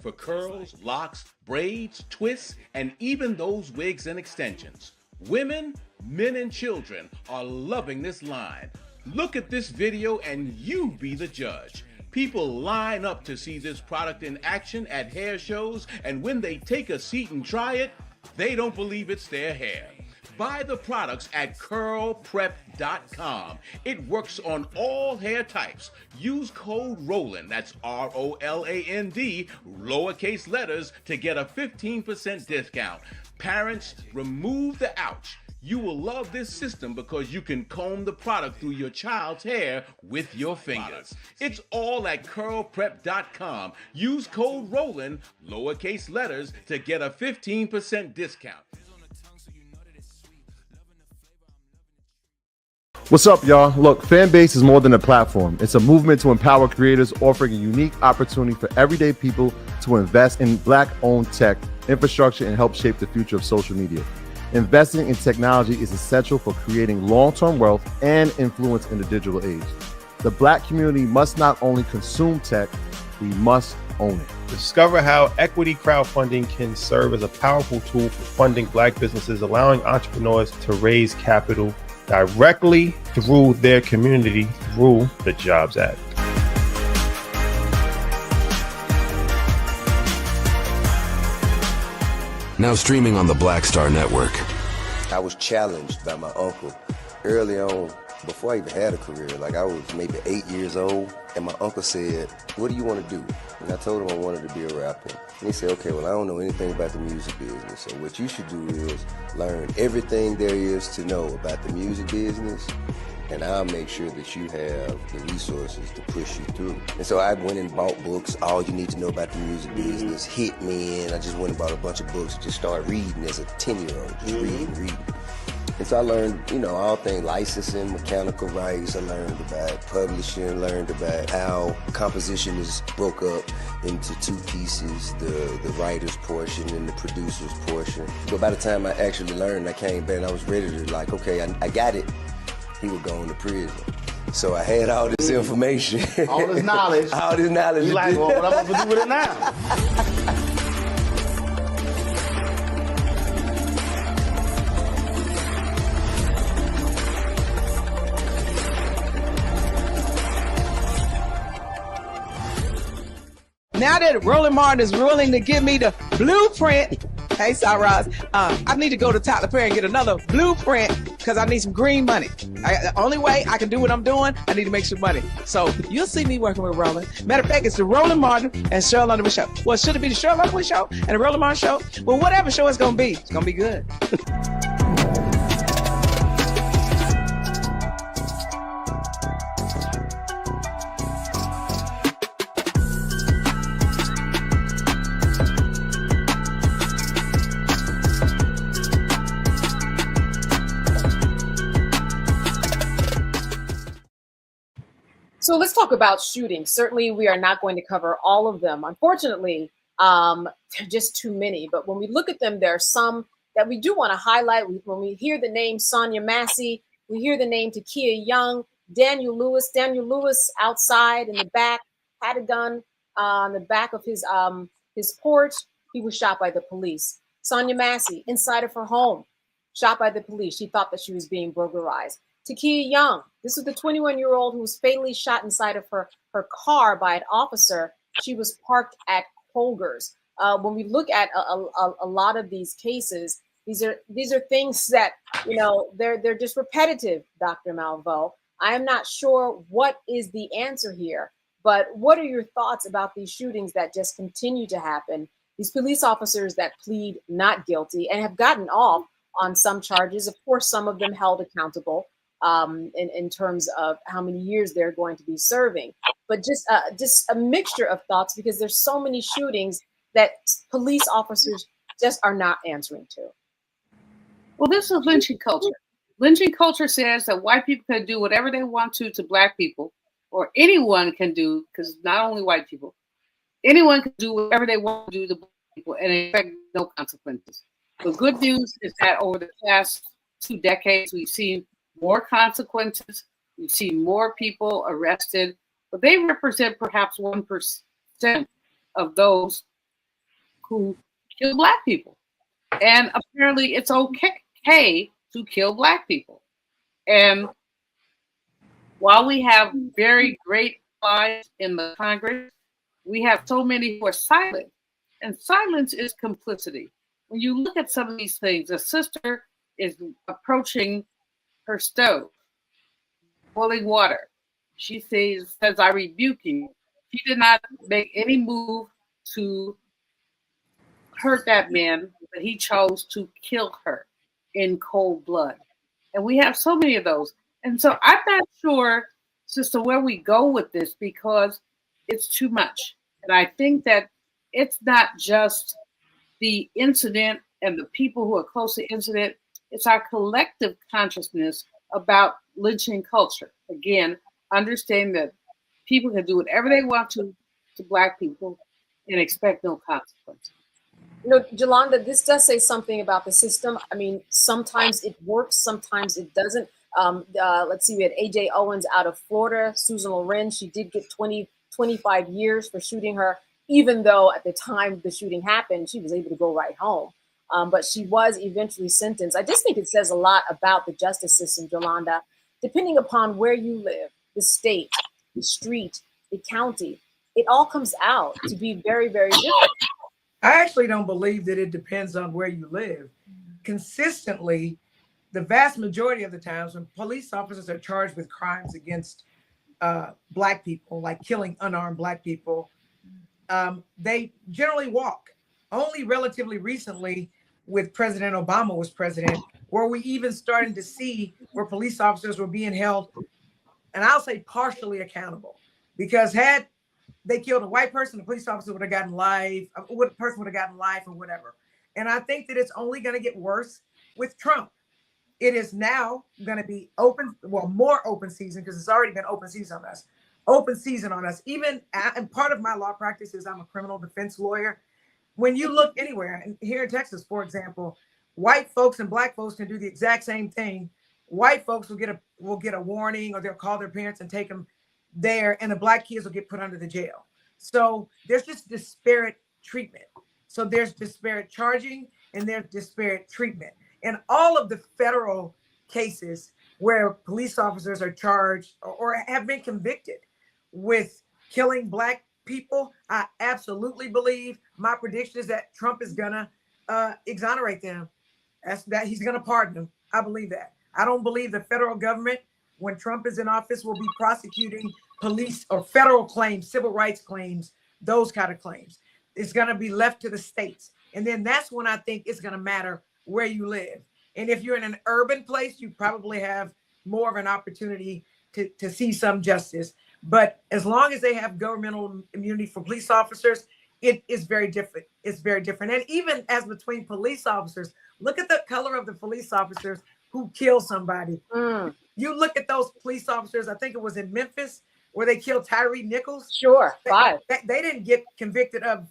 Speaker 9: For curls, locks, braids, twists, and even those wigs and extensions. Women, men, and children are loving this line. Look at this video and you be the judge. People line up to see this product in action at hair shows, and when they take a seat and try it, they don't believe it's their hair. Buy the products at curlprep.com. It works on all hair types. Use code ROLAND, that's ROLAND, lowercase letters, to get a 15% discount. Parents, remove the ouch. You will love this system because you can comb the product through your child's hair with your fingers. It's all at curlprep.com. Use code ROLAND, lowercase letters, to get a 15% discount.
Speaker 8: What's up, y'all? Look, Fanbase is more than a platform. It's a movement to empower creators, offering a unique opportunity for everyday people to invest in Black-owned tech, infrastructure, and help shape the future of social media. Investing in technology is essential for creating long-term wealth and influence in the digital age. The Black community must not only consume tech, we must own it.
Speaker 16: Discover how equity crowdfunding can serve as a powerful tool for funding Black businesses, allowing entrepreneurs to raise capital directly through their community through the Jobs Act.
Speaker 6: Now streaming on the Black Star Network.
Speaker 7: I was challenged by my uncle early on, before I even had a career. Like, I was maybe 8 years old, and my uncle said, "What do you want to do?" And I told him I wanted to be a rapper. And he said, "Okay, well, I don't know anything about the music business, so what you should do is learn everything there is to know about the music business and I'll make sure that you have the resources to push you through. And so I went and bought books, All You Need to Know About the Music Business, Hit Me In. I just went and bought a bunch of books, just started reading as a 10-year-old, just reading. And so I learned, all things licensing, mechanical rights. I learned about publishing, learned about how composition is broke up into two pieces, the writer's portion and the producer's portion. But by the time I actually learned, I came back and I was ready to okay, I got it. He was going to prison. So I had all this information.
Speaker 17: All this knowledge.
Speaker 7: All this knowledge.
Speaker 17: You like, well, what am I going to do with it now?
Speaker 18: Now that Roland Martin is willing to give me the blueprint, hey, Cyrus, I need to go to Tyler Perry and get another blueprint because I need some green money. The only way I can do what I'm doing, I need to make some money. So you'll see me working with Roland. Matter of fact, it's the Roland Martin and Cheryl Underwood show. Well, should it be the Cheryl Underwood show and the Roland Martin show? Well, whatever show it's going to be good.
Speaker 1: So let's talk about shootings. Certainly, we are not going to cover all of them. Unfortunately, there are just too many. But when we look at them, there are some that we do want to highlight. When we hear the name Sonia Massey, we hear the name Takia Young, Daniel Lewis. Daniel Lewis outside in the back had a gun on the back of his porch. He was shot by the police. Sonia Massey inside of her home, shot by the police. She thought that she was being burglarized. Takia Young, this was the 21-year-old who was fatally shot inside of her car by an officer. She was parked at Holger's. When we look at a lot of these cases, these are things that, they're just repetitive, Dr. Malveaux. I am not sure what is the answer here, but what are your thoughts about these shootings that just continue to happen? These police officers that plead not guilty and have gotten off on some charges. Of course, some of them held accountable. In terms of how many years they're going to be serving, but just a mixture of thoughts because there's so many shootings that police officers just are not answering to.
Speaker 4: Well, this is lynching culture. Lynching culture says that white people can do whatever they want to Black people, or anyone can do, because not only white people, anyone can do whatever they want to do to Black people and expect no consequences. The good news is that over the past 2 decades, we've seen more consequences. We see more people arrested, but they represent perhaps 1% of those who kill Black people. And apparently it's okay to kill Black people. And while we have very great allies in the Congress, we have so many who are silent. And silence is complicity. When you look at some of these things, a sister is approaching her stove, boiling water. She says, I rebuke you. She did not make any move to hurt that man, but he chose to kill her in cold blood. And we have so many of those. And so I'm not sure, sister, where we go with this because it's too much. And I think that it's not just the incident and the people who are close to the incident. It's our collective consciousness about lynching culture. Again, understanding that people can do whatever they want to Black people and expect no consequences.
Speaker 1: Jolanda, this does say something about the system. I mean, sometimes it works, sometimes it doesn't. Let's see, we had AJ Owens out of Florida, Susan Loren. She did get 25 years for shooting her, even though at the time the shooting happened, she was able to go right home. But she was eventually sentenced. I just think it says a lot about the justice system, Jolanda. Depending upon where you live, the state, the street, the county, it all comes out to be very, very different.
Speaker 3: I actually don't believe that it depends on where you live. Consistently, the vast majority of the times when police officers are charged with crimes against Black people, like killing unarmed Black people, they generally walk. Only relatively recently, with President Obama was president, where we even starting to see where police officers were being held, and I'll say partially accountable, because had they killed a white person, the police officer would have gotten life, what person would have gotten life or whatever. And I think that it's only going to get worse with Trump. It is now going to be open, well, more open season, because it's already been open season on us. Open season on us. Even, and part of my law practice is I'm a criminal defense lawyer. When you look anywhere, and here in Texas, for example, white folks and black folks can do the exact same thing. White folks will get a warning, or they'll call their parents and take them there, and the black kids will get put under the jail. So there's just disparate treatment. So there's disparate charging and there's disparate treatment. And all of the federal cases where police officers are charged or have been convicted with killing black people, I absolutely believe, my prediction is that Trump is gonna exonerate them. That he's gonna pardon them. I believe that. I don't believe the federal government, when Trump is in office, will be prosecuting police or federal claims, civil rights claims, those kind of claims. It's going to be left to the states. And then that's when I think it's going to matter where you live. And if you're in an urban place, you probably have more of an opportunity to see some justice. But as long as they have governmental immunity for police officers, it is very different. It's very different. And even as between police officers, look at the color of the police officers who kill somebody. You look at those police officers, I think it was in Memphis, where they killed Tyree Nichols.
Speaker 1: Sure, 5.
Speaker 3: They didn't get convicted of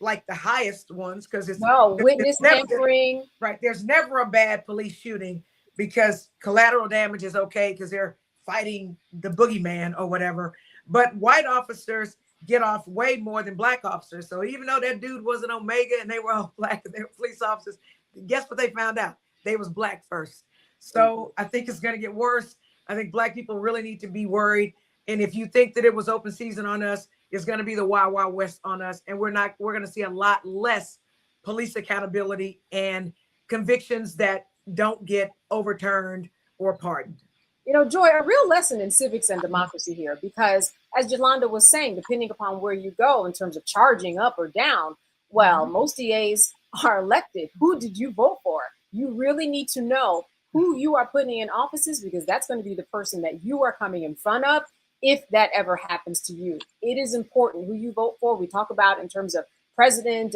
Speaker 3: like the highest ones, because it's
Speaker 1: witness tampering.
Speaker 3: Right. There's never a bad police shooting because collateral damage is okay because they're fighting the boogeyman or whatever. But white officers get off way more than black officers. So even though that dude was an Omega and they were all black and they were police officers, guess what they found out? They was black first. So I think it's going to get worse. I think black people really need to be worried. And if you think that it was open season on us, it's going to be the Wild Wild West on us. And we're going to see a lot less police accountability and convictions that don't get overturned or pardoned.
Speaker 1: You know, Joy, a real lesson in civics and democracy here, because as Yolanda was saying, depending upon where you go in terms of charging up or down, well, most DAs are elected. Who did you vote for? You really need to know who you are putting in offices, because that's going to be the person that you are coming in front of if that ever happens to you. It is important who you vote for. We talk about in terms of president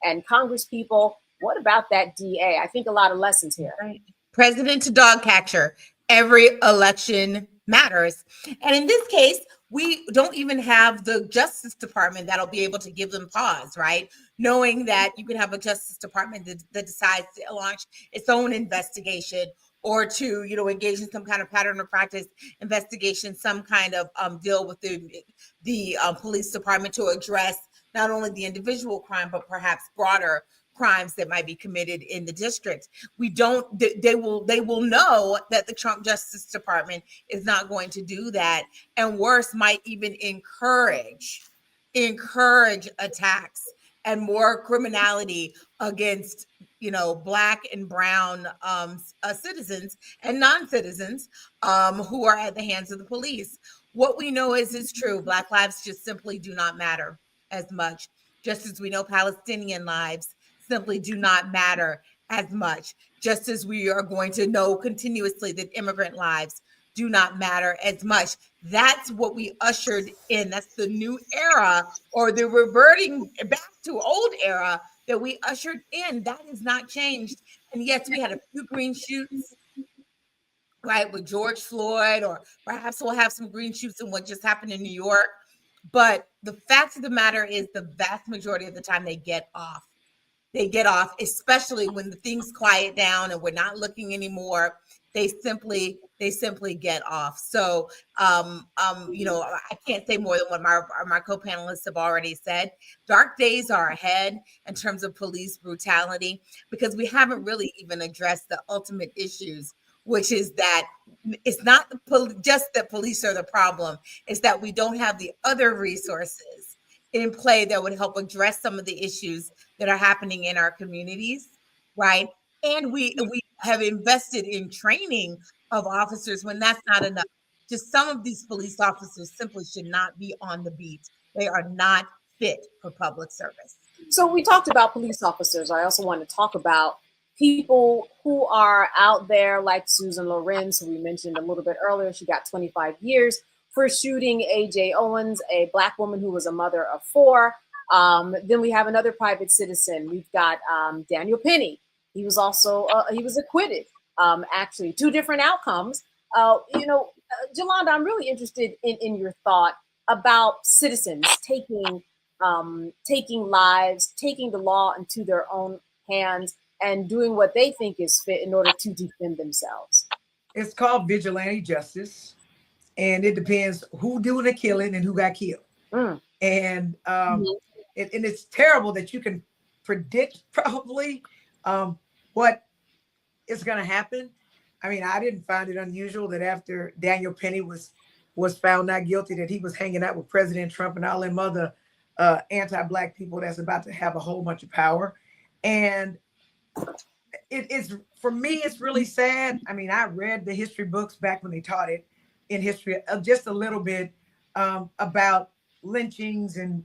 Speaker 1: and Congress people. What about that DA? I think a lot of lessons here.
Speaker 5: President to dog catcher. Every election matters. And in this case, we don't even have the Justice Department that'll be able to give them pause, right? Knowing that you can have a Justice Department that decides to launch its own investigation, or to, engage in some kind of pattern or practice investigation, some kind of deal with the police department to address not only the individual crime, but perhaps broader crimes that might be committed in the district. They will know that the Trump Justice Department is not going to do that, and worse, might even encourage attacks and more criminality against Black and brown citizens and non-citizens who are at the hands of the police. What we know is true. Black lives just simply do not matter as much, just as we know Palestinian lives simply do not matter as much, just as we are going to know continuously that immigrant lives do not matter as much. That's what we ushered in. That's the new era, or the reverting back to old era that we ushered in. That has not changed. And yes, we had a few green shoots, right, with George Floyd, or perhaps we'll have some green shoots in what just happened in New York. But the fact of the matter is, the vast majority of the time they get off. They get off, especially when the things quiet down and we're not looking anymore. They simply get off. So, I can't say more than what my co-panelists have already said. Dark days are ahead in terms of police brutality, because we haven't really even addressed the ultimate issues, which is that it's not just that police are the problem. It's that we don't have the other resources in play that would help address some of the issues that are happening in our communities, right? And we have invested in training of officers when that's not enough. Just some of these police officers simply should not be on the beat. They are not fit for public service.
Speaker 1: So we talked about police officers. I also want to talk about people who are out there like Susan Lorenz, who we mentioned a little bit earlier. She got 25 years for shooting A.J. Owens, a Black woman who was a mother of 4. Then we have another private citizen. We've got Daniel Penny. He was also he was acquitted. Actually, 2 different outcomes. Jolanda, I'm really interested in your thought about citizens taking lives, taking the law into their own hands, and doing what they think is fit in order to defend themselves.
Speaker 3: It's called vigilante justice, and it depends who doing the killing and who got killed. And it's terrible that you can predict probably what is going to happen. I mean, I didn't find it unusual that after Daniel Penny was found not guilty, that he was hanging out with President Trump and all them other anti-Black people that's about to have a whole bunch of power. And it is, for me, it's really sad. I mean, I read the history books back when they taught it in history, just a little bit about lynchings and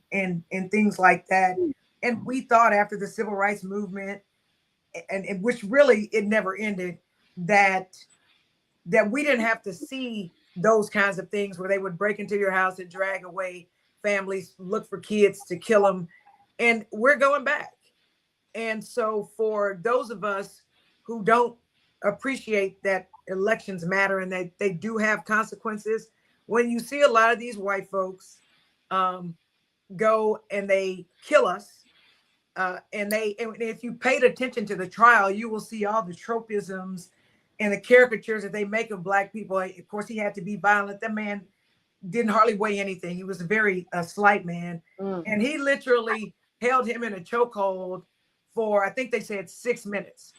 Speaker 3: things like that. And we thought after the civil rights movement, and which really it never ended, that we didn't have to see those kinds of things where they would break into your house and drag away families, look for kids to kill them. And we're going back. And so for those of us who don't appreciate that elections matter and that they do have consequences, when you see a lot of these white folks go and they kill us, and if you paid attention to the trial, you will see all the tropisms and the caricatures that they make of Black people. Of course, he had to be violent. That man didn't hardly weigh anything. He was a very slight man. And he literally held him in a chokehold for, I think they said 6 minutes,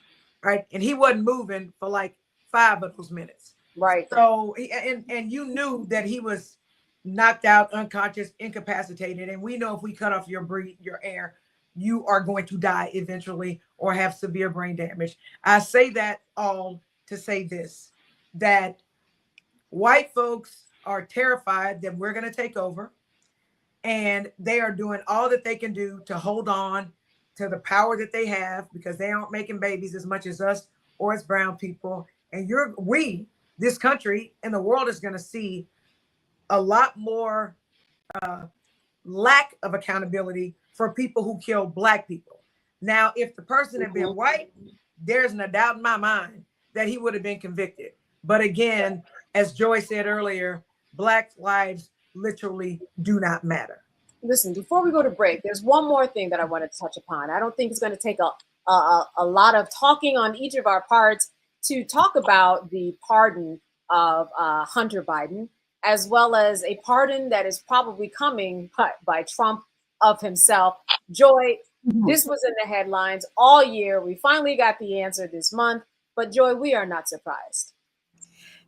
Speaker 3: right? And he wasn't moving for like 5 of those minutes.
Speaker 1: Right.
Speaker 3: So, and you knew that he was knocked out, unconscious, incapacitated. And we know if we cut off your air, you are going to die eventually or have severe brain damage. I say that all to say this, that white folks are terrified that we're going to take over, and they are doing all that they can do to hold on to the power that they have, because they aren't making babies as much as us or as brown people. And this country and the world is going to see a lot more lack of accountability for people who kill Black people. Now, if the person had been white, there's no doubt in my mind that he would have been convicted. But again, as Joy said earlier, Black lives literally do not matter.
Speaker 1: Listen, before we go to break, there's one more thing that I wanted to touch upon. I don't think it's going to take a lot of talking on each of our parts to talk about the pardon of Hunter Biden, as well as a pardon that is probably coming by Trump of himself. Joy, this was in the headlines all year. We finally got the answer this month. But Joy, we are not surprised.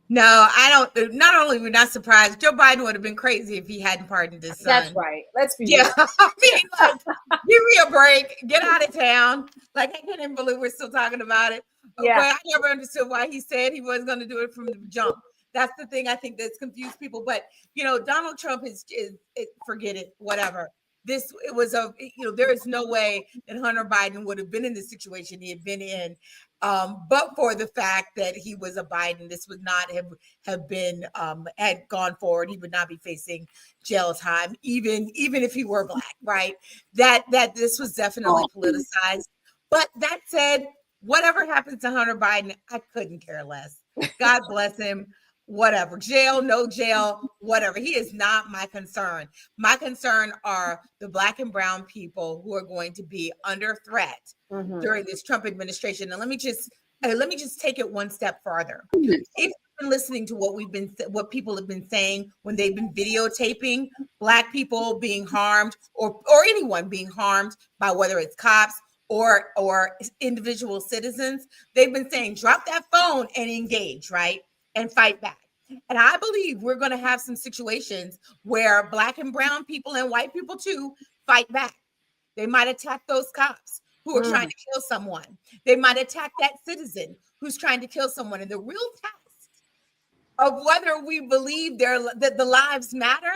Speaker 5: No, I don't. Not only we're not surprised, Joe Biden would have been crazy if he hadn't pardoned his son.
Speaker 1: That's right. Let's be
Speaker 5: real. I mean, like, give me a break. Get out of town. Like, I can't even believe we're still talking about it.
Speaker 1: Yeah.
Speaker 5: But I never understood why he said he wasn't going to do it from the jump. That's the thing I think that's confused people. But Donald Trump is forget it, whatever. There is no way that Hunter Biden would have been in the situation he had been in, but for the fact that he was a Biden. This would not have been had gone forward. He would not be facing jail time, even if he were Black, right? That this was definitely politicized. But that said, whatever happens to Hunter Biden, I couldn't care less. God bless him. Whatever, jail, no jail, whatever. He is not my concern. My concern are the Black and brown people who are going to be under threat during this Trump administration. And let me just take it one step farther. If you've been listening to what people have been saying when they've been videotaping Black people being harmed or anyone being harmed by whether it's cops or individual citizens, they've been saying, drop that phone and engage, right? And fight back. And I believe we're going to have some situations where Black and brown people and white people too fight back. They might attack those cops who are trying to kill someone. They might attack that citizen who's trying to kill someone. And the real test of whether we believe that the lives matter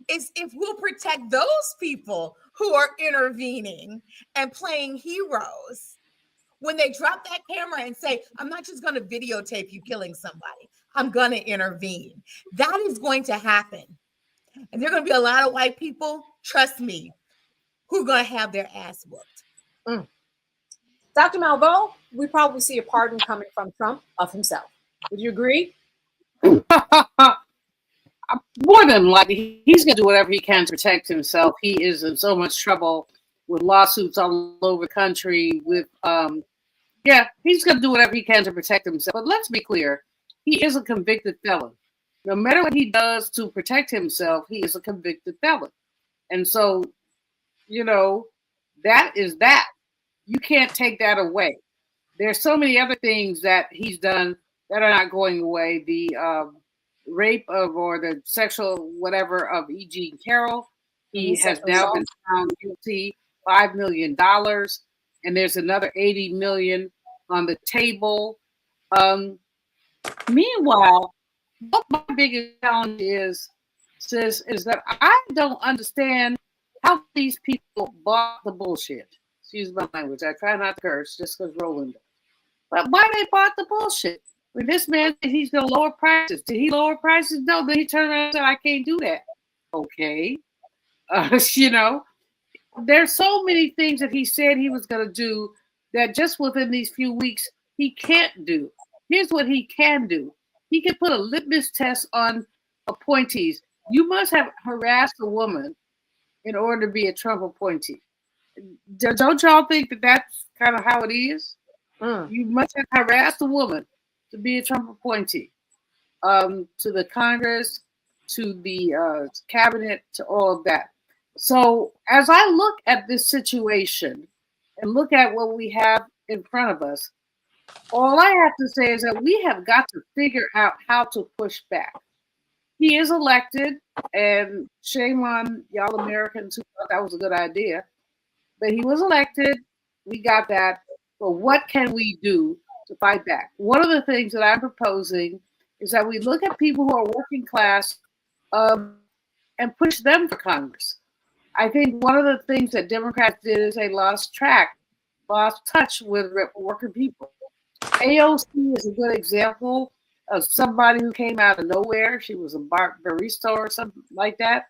Speaker 5: is if we'll protect those people who are intervening and playing heroes when they drop that camera and say, I'm not just going to videotape you killing somebody, I'm going to intervene. That is going to happen. And there are going to be a lot of white people, trust me, who are going to have their ass whooped.
Speaker 1: Dr. Malveaux, we probably see a pardon coming from Trump of himself. Would you agree?
Speaker 4: More than likely, he's going to do whatever he can to protect himself. He is in so much trouble with lawsuits all over the country. With he's going to do whatever he can to protect himself. But let's be clear, he is a convicted felon. No matter what he does to protect himself, he is a convicted felon. And so, that is that. You can't take that away. There's so many other things that he's done that are not going away. The rape of or the sexual whatever of E.G. Carroll. He has now been found guilty, $5 million, and there's another $80 million on the table. Meanwhile, what my biggest challenge is that I don't understand how these people bought the bullshit. Excuse my language. I try not to curse just because Roland does. But why they bought the bullshit? When this man said he's going to lower prices. Did he lower prices? No, then he turned around and said, I can't do that. Okay. There's so many things that he said he was going to do that just within these few weeks, he can't do. Here's what he can do. He can put a litmus test on appointees. You must have harassed a woman in order to be a Trump appointee. Don't y'all think that that's kind of how it is? You must have harassed a woman to be a Trump appointee. To the Congress, to the cabinet, to all of that. So as I look at this situation and look at what we have in front of us, all I have to say is that we have got to figure out how to push back. He is elected, and shame on y'all Americans who thought that was a good idea. But he was elected. We got that. But what can we do to fight back? One of the things that I'm proposing is that we look at people who are working class and push them for Congress. I think one of the things that Democrats did is they lost touch with working people. AOC is a good example of somebody who came out of nowhere. She was a barista or something like that.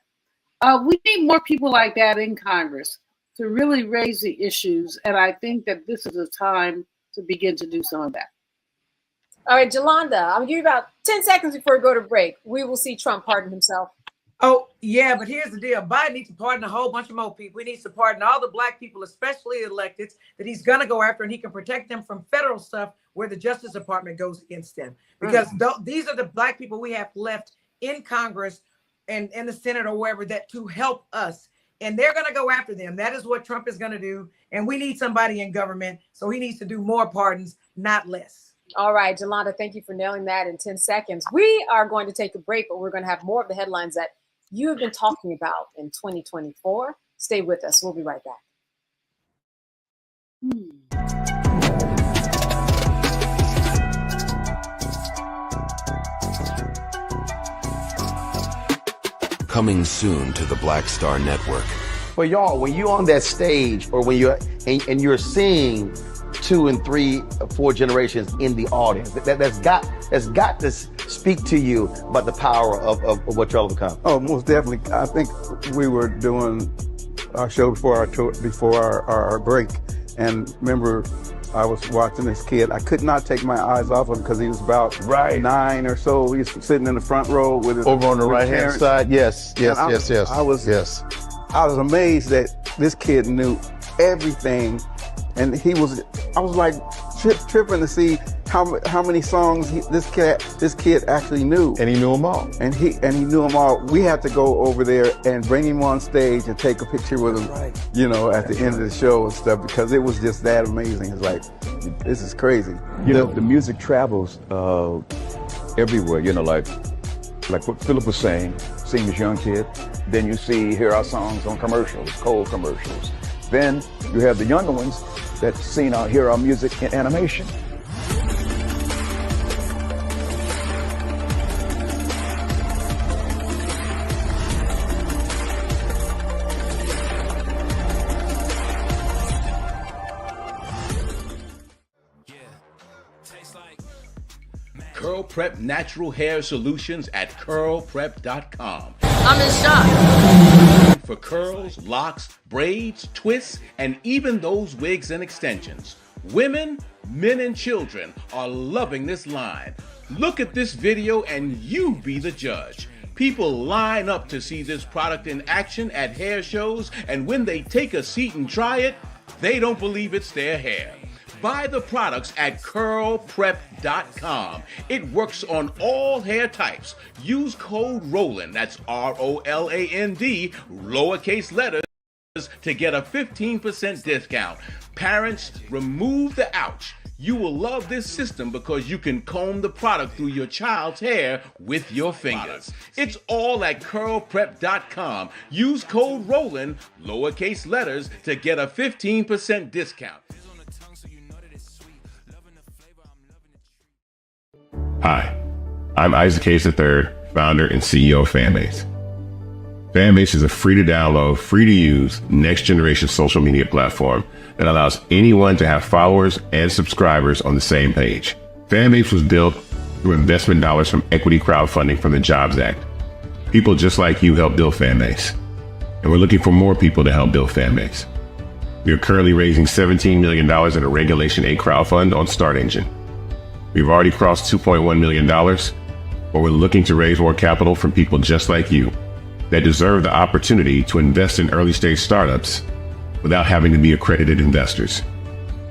Speaker 4: We need more people like that in Congress to really raise the issues. And I think that this is a time to begin to do some of that.
Speaker 1: All right, Jolanda, I'm going to give you about 10 seconds before we go to break. We will see Trump pardon himself.
Speaker 3: Oh, yeah, but here's the deal. Biden needs to pardon a whole bunch of more people. He needs to pardon all the black people, especially electeds, that he's going to go after, and he can protect them from federal stuff where the Justice Department goes against them. Because these are the black people we have left in Congress and in the Senate or wherever that to help us. And they're going to go after them. That is what Trump is going to do. And we need somebody in government. So he needs to do more pardons, not less.
Speaker 1: All right, Jolanda, thank you for nailing that in 10 seconds. We are going to take a break, but we're going to have more of the headlines that you have been talking about in 2024. Stay with us. We'll be right back.
Speaker 6: Coming soon to the Black Star Network.
Speaker 17: For y'all, when you're on that stage or when you're and you're seeing 2 and 3, 4 generations in the audience, that's got to speak to you about the power of what y'all have become.
Speaker 19: Oh, most definitely. I think we were doing our show before our break, and remember, I was watching this kid. I could not take my eyes off him because he was about 9 or so. He was sitting in the front row with his
Speaker 17: over on the right hand side. Yes.
Speaker 19: I was amazed that this kid knew everything, and I was like tripping to see how many songs this kid actually knew.
Speaker 17: And he knew them all.
Speaker 19: And he knew them all. We had to go over there and bring him on stage and take a picture with him, at the end of the show and stuff, because it was just that amazing. It's like, this is crazy.
Speaker 20: The music travels everywhere, like what Philip was saying, seeing this young kid. Then you hear our songs on commercials, cold commercials. Then you have the younger ones that hear our music in animation.
Speaker 9: Prep Natural Hair Solutions at curlprep.com.
Speaker 2: I'm in shock.
Speaker 9: For curls, locks, braids, twists, and even those wigs and extensions. Women, men, and children are loving this line. Look at this video and you be the judge. People line up to see this product in action at hair shows, and when they take a seat and try it, they don't believe it's their hair. Buy the products at curlprep.com. It works on all hair types. Use code ROLAND, that's ROLAND, lowercase letters, to get a 15% discount. Parents, remove the ouch. You will love this system because you can comb the product through your child's hair with your fingers. It's all at curlprep.com. Use code ROLAND, lowercase letters, to get a 15% discount.
Speaker 10: Hi, I'm Isaac Hayes III, founder and CEO of Fanbase. Fanbase is a free-to-download, free-to-use, next-generation social media platform that allows anyone to have followers and subscribers on the same page. Fanbase was built through investment dollars from equity crowdfunding from the Jobs Act. People just like you help build Fanbase, and we're looking for more people to help build Fanbase. We are currently raising $17 million in a Regulation A crowdfund on Start Engine. We've already crossed $2.1 million, but we're looking to raise more capital from people just like you that deserve the opportunity to invest in early stage startups without having to be accredited investors.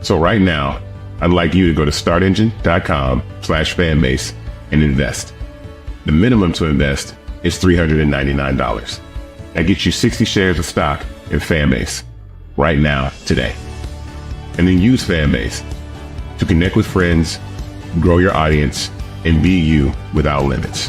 Speaker 10: So right now, I'd like you to go to startengine.com/fanbase and invest. The minimum to invest is $399. That gets you 60 shares of stock in Fanbase right now, today. And then use Fanbase to connect with friends, grow your audience, and be you without limits.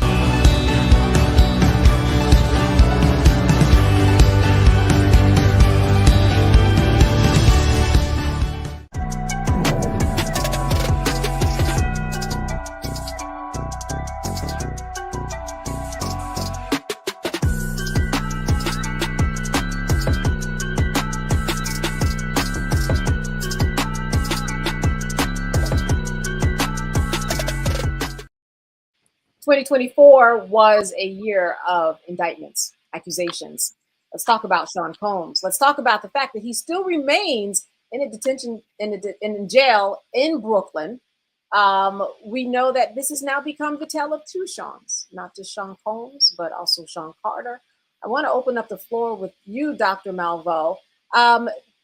Speaker 1: 2024 was a year of indictments, accusations. Let's talk about Sean Combs. Let's talk about the fact that he still remains in a detention in jail in Brooklyn. We know that this has now become the tale of two Seans, not just Sean Combs, but also Sean Carter. I want to open up the floor with you, Dr. Malveaux.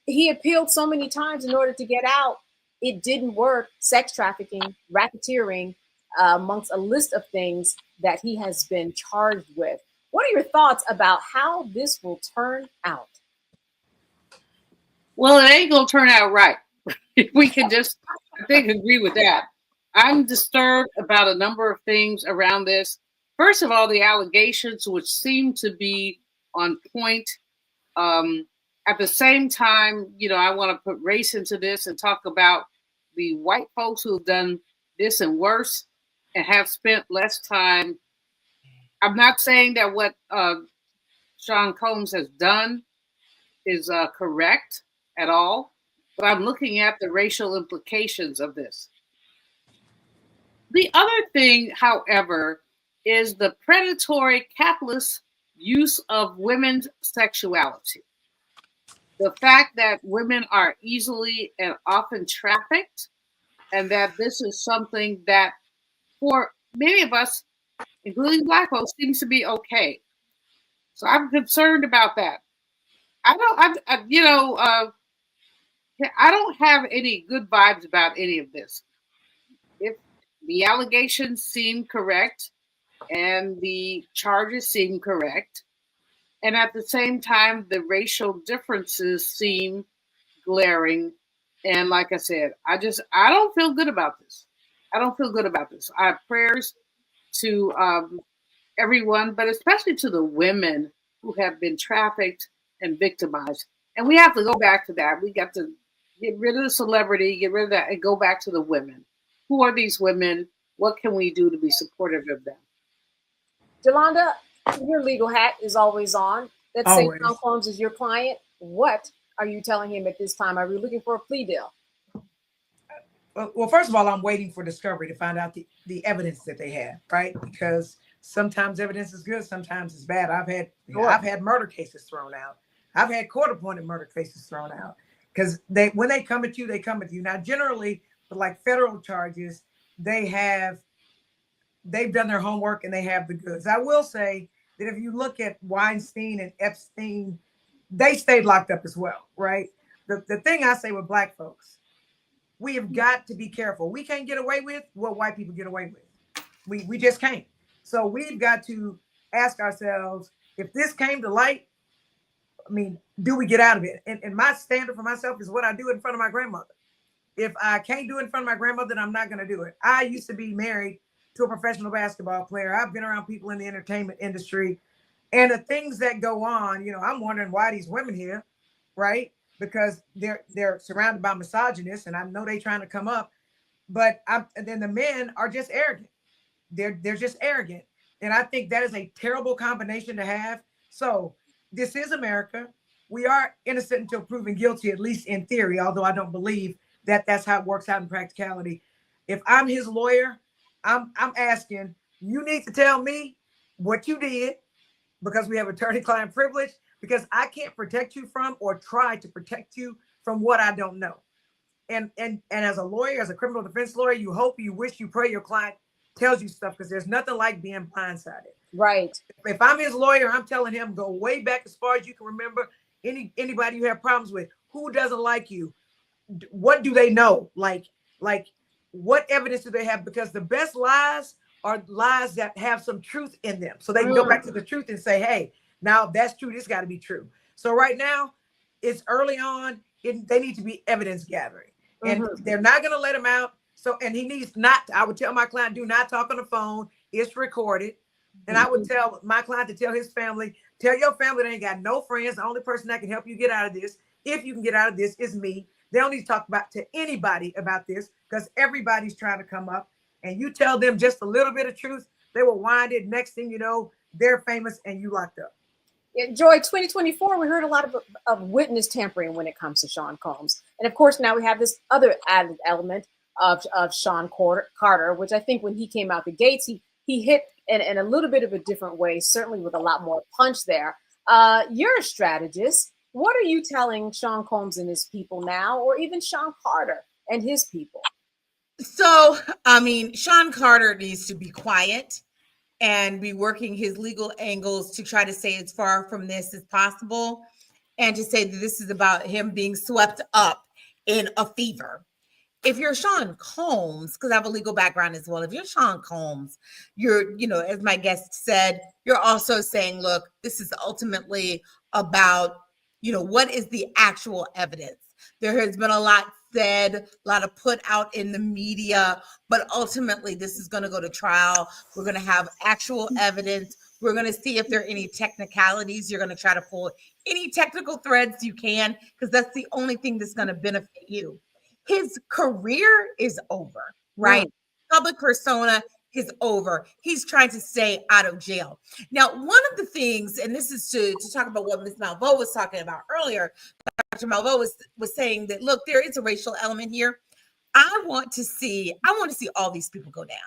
Speaker 1: He appealed so many times in order to get out. It didn't work. Sex trafficking, racketeering, amongst a list of things that he has been charged with. What are your thoughts about how this will turn out?
Speaker 4: Well, it ain't gonna turn out right. We can just, I think, agree with that. I'm disturbed about a number of things around this. First of all, the allegations, which seem to be on point. At the same time, I want to put race into this and talk about the white folks who have done this and worse and have spent less time. I'm not saying that what Sean Combs has done is correct at all, but I'm looking at the racial implications of this. The other thing, however, is the predatory capitalist use of women's sexuality. The fact that women are easily and often trafficked, and that this is something that for many of us, including Black folks, seems to be okay. So I'm concerned about that. I don't have any good vibes about any of this. If the allegations seem correct and the charges seem correct, and at the same time, the racial differences seem glaring. And like I said, I don't feel good about this. I don't feel good about this. I have prayers to everyone, but especially to the women who have been trafficked and victimized. And we have to go back to that. We got to get rid of the celebrity, get rid of that, and go back to the women. Who are these women? What can we do to be supportive of them?
Speaker 1: Jolanda, your legal hat is always on. Let's say
Speaker 3: Always.
Speaker 1: Sean Combs is your client. What are you telling him at this time? Are we looking for a plea deal?
Speaker 3: Well, first of all, I'm waiting for discovery to find out the evidence that they have, right? Because sometimes evidence is good, sometimes it's bad. I've had murder cases thrown out. I've had court-appointed murder cases thrown out because when they come at you, they come at you. Now, generally, with like federal charges, they've done their homework and they have the goods. I will say that if you look at Weinstein and Epstein, they stayed locked up as well, right? The thing I say with Black folks, we have got to be careful. We can't get away with what white people get away with. We just can't. So we've got to ask ourselves, if this came to light, I mean, do we get out of it? And my standard for myself is what I do in front of my grandmother. If I can't do it in front of my grandmother, then I'm not going to do it. I used to be married to a professional basketball player. I've been around people in the entertainment industry, and the things that go on, I'm wondering why these women here, right? Because they're surrounded by misogynists, and I know they're trying to come up, but then the men are just arrogant. They're just arrogant, and I think that is a terrible combination to have. So this is America. We are innocent until proven guilty, at least in theory, although I don't believe that that's how it works out in practicality. If I'm his lawyer, I'm asking, you need to tell me what you did, because we have attorney-client privilege, because I can't protect you from or try to protect you from what I don't know. And as a lawyer, as a criminal defense lawyer, you hope, you wish, you pray your client tells you stuff, because there's nothing like being blindsided.
Speaker 1: Right.
Speaker 3: If I'm his lawyer, I'm telling him, go way back as far as you can remember. Anybody you have problems with, who doesn't like you, what do they know? Like what evidence do they have? Because the best lies are lies that have some truth in them. So they can go back to the truth and say, hey, now if that's true, this got to be true. So right now, it's early on. They need to be evidence gathering. And they're not going to let him out. So, and he needs not, I would tell my client, do not talk on the phone. It's recorded. And I would tell my client to tell his family, tell your family they ain't got no friends. The only person that can help you get out of this, if you can get out of this, is me. They don't need to talk to anybody about this, because everybody's trying to come up. And you tell them just a little bit of truth, they will wind it. Next thing you know, they're famous and you locked up.
Speaker 1: Yeah, Joy, 2024, we heard a lot of witness tampering when it comes to Sean Combs. And of course, now we have this other added element of Sean Carter, which I think when he came out the gates, he hit in a little bit of a different way, certainly with a lot more punch there. You're a strategist. What are you telling Sean Combs and his people now, or even Sean Carter and his people?
Speaker 5: So, I mean, Sean Carter needs to be quiet and be working his legal angles to try to stay as far from this as possible, and to say that this is about him being swept up in a fever. If you're Sean Combs, because I have a legal background as well, if you're Sean Combs, you're, as my guest said, you're also saying, look, this is ultimately about, what is the actual evidence? There has been a lot said, a lot of put out in the media, but ultimately this is going to go to trial. We're going to have actual evidence. We're going to see if there are any technicalities. You're going to try to pull any technical threads you can, because that's the only thing that's going to benefit you. His career is over, right? Public persona is over. He's trying to stay out of jail. Now, one of the things, and this is to talk about what Ms. Malveaux was talking about earlier, Dr. Malveaux was saying that, look, there is a racial element here. I want to see all these people go down.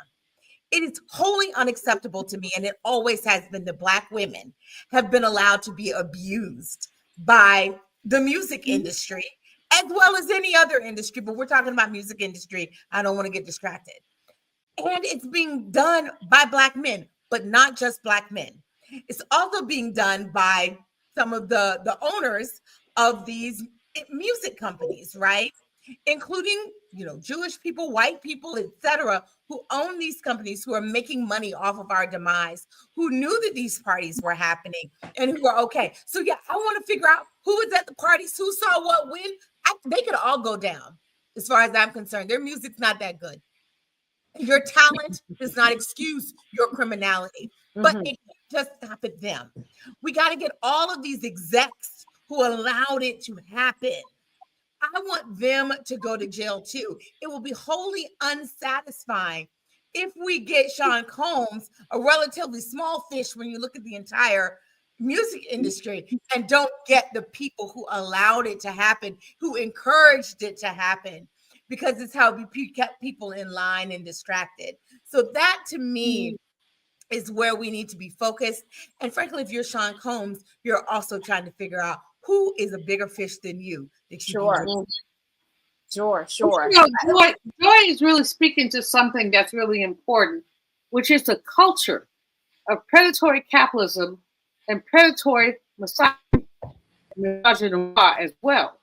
Speaker 5: It is wholly unacceptable to me, and it always has been, that Black women have been allowed to be abused by the music industry, as well as any other industry, but we're talking about music industry. I don't want to get distracted. And it's being done by Black men, but not just Black men. It's also being done by some of the owners of these music companies, right? Including, Jewish people, white people, etc., who own these companies, who are making money off of our demise, who knew that these parties were happening, and who are okay. So yeah, I want to figure out who was at the parties, who saw what when. They could all go down, as far as I'm concerned. Their music's not that good. Your talent does not excuse your criminality, but it can't just stop at them. We got to get all of these execs who allowed it to happen. I want them to go to jail too. It will be wholly unsatisfying if we get Sean Combs, a relatively small fish when you look at the entire music industry, and don't get the people who allowed it to happen, who encouraged it to happen. because it's how we kept people in line and distracted. So that to me is where we need to be focused. And frankly, if you're Sean Combs, you're also trying to figure out who is a bigger fish than you that you
Speaker 1: Sure.
Speaker 5: can
Speaker 1: Sure.
Speaker 4: You know, Joy is really speaking to something that's really important, which is the culture of predatory capitalism and predatory misogyny as well.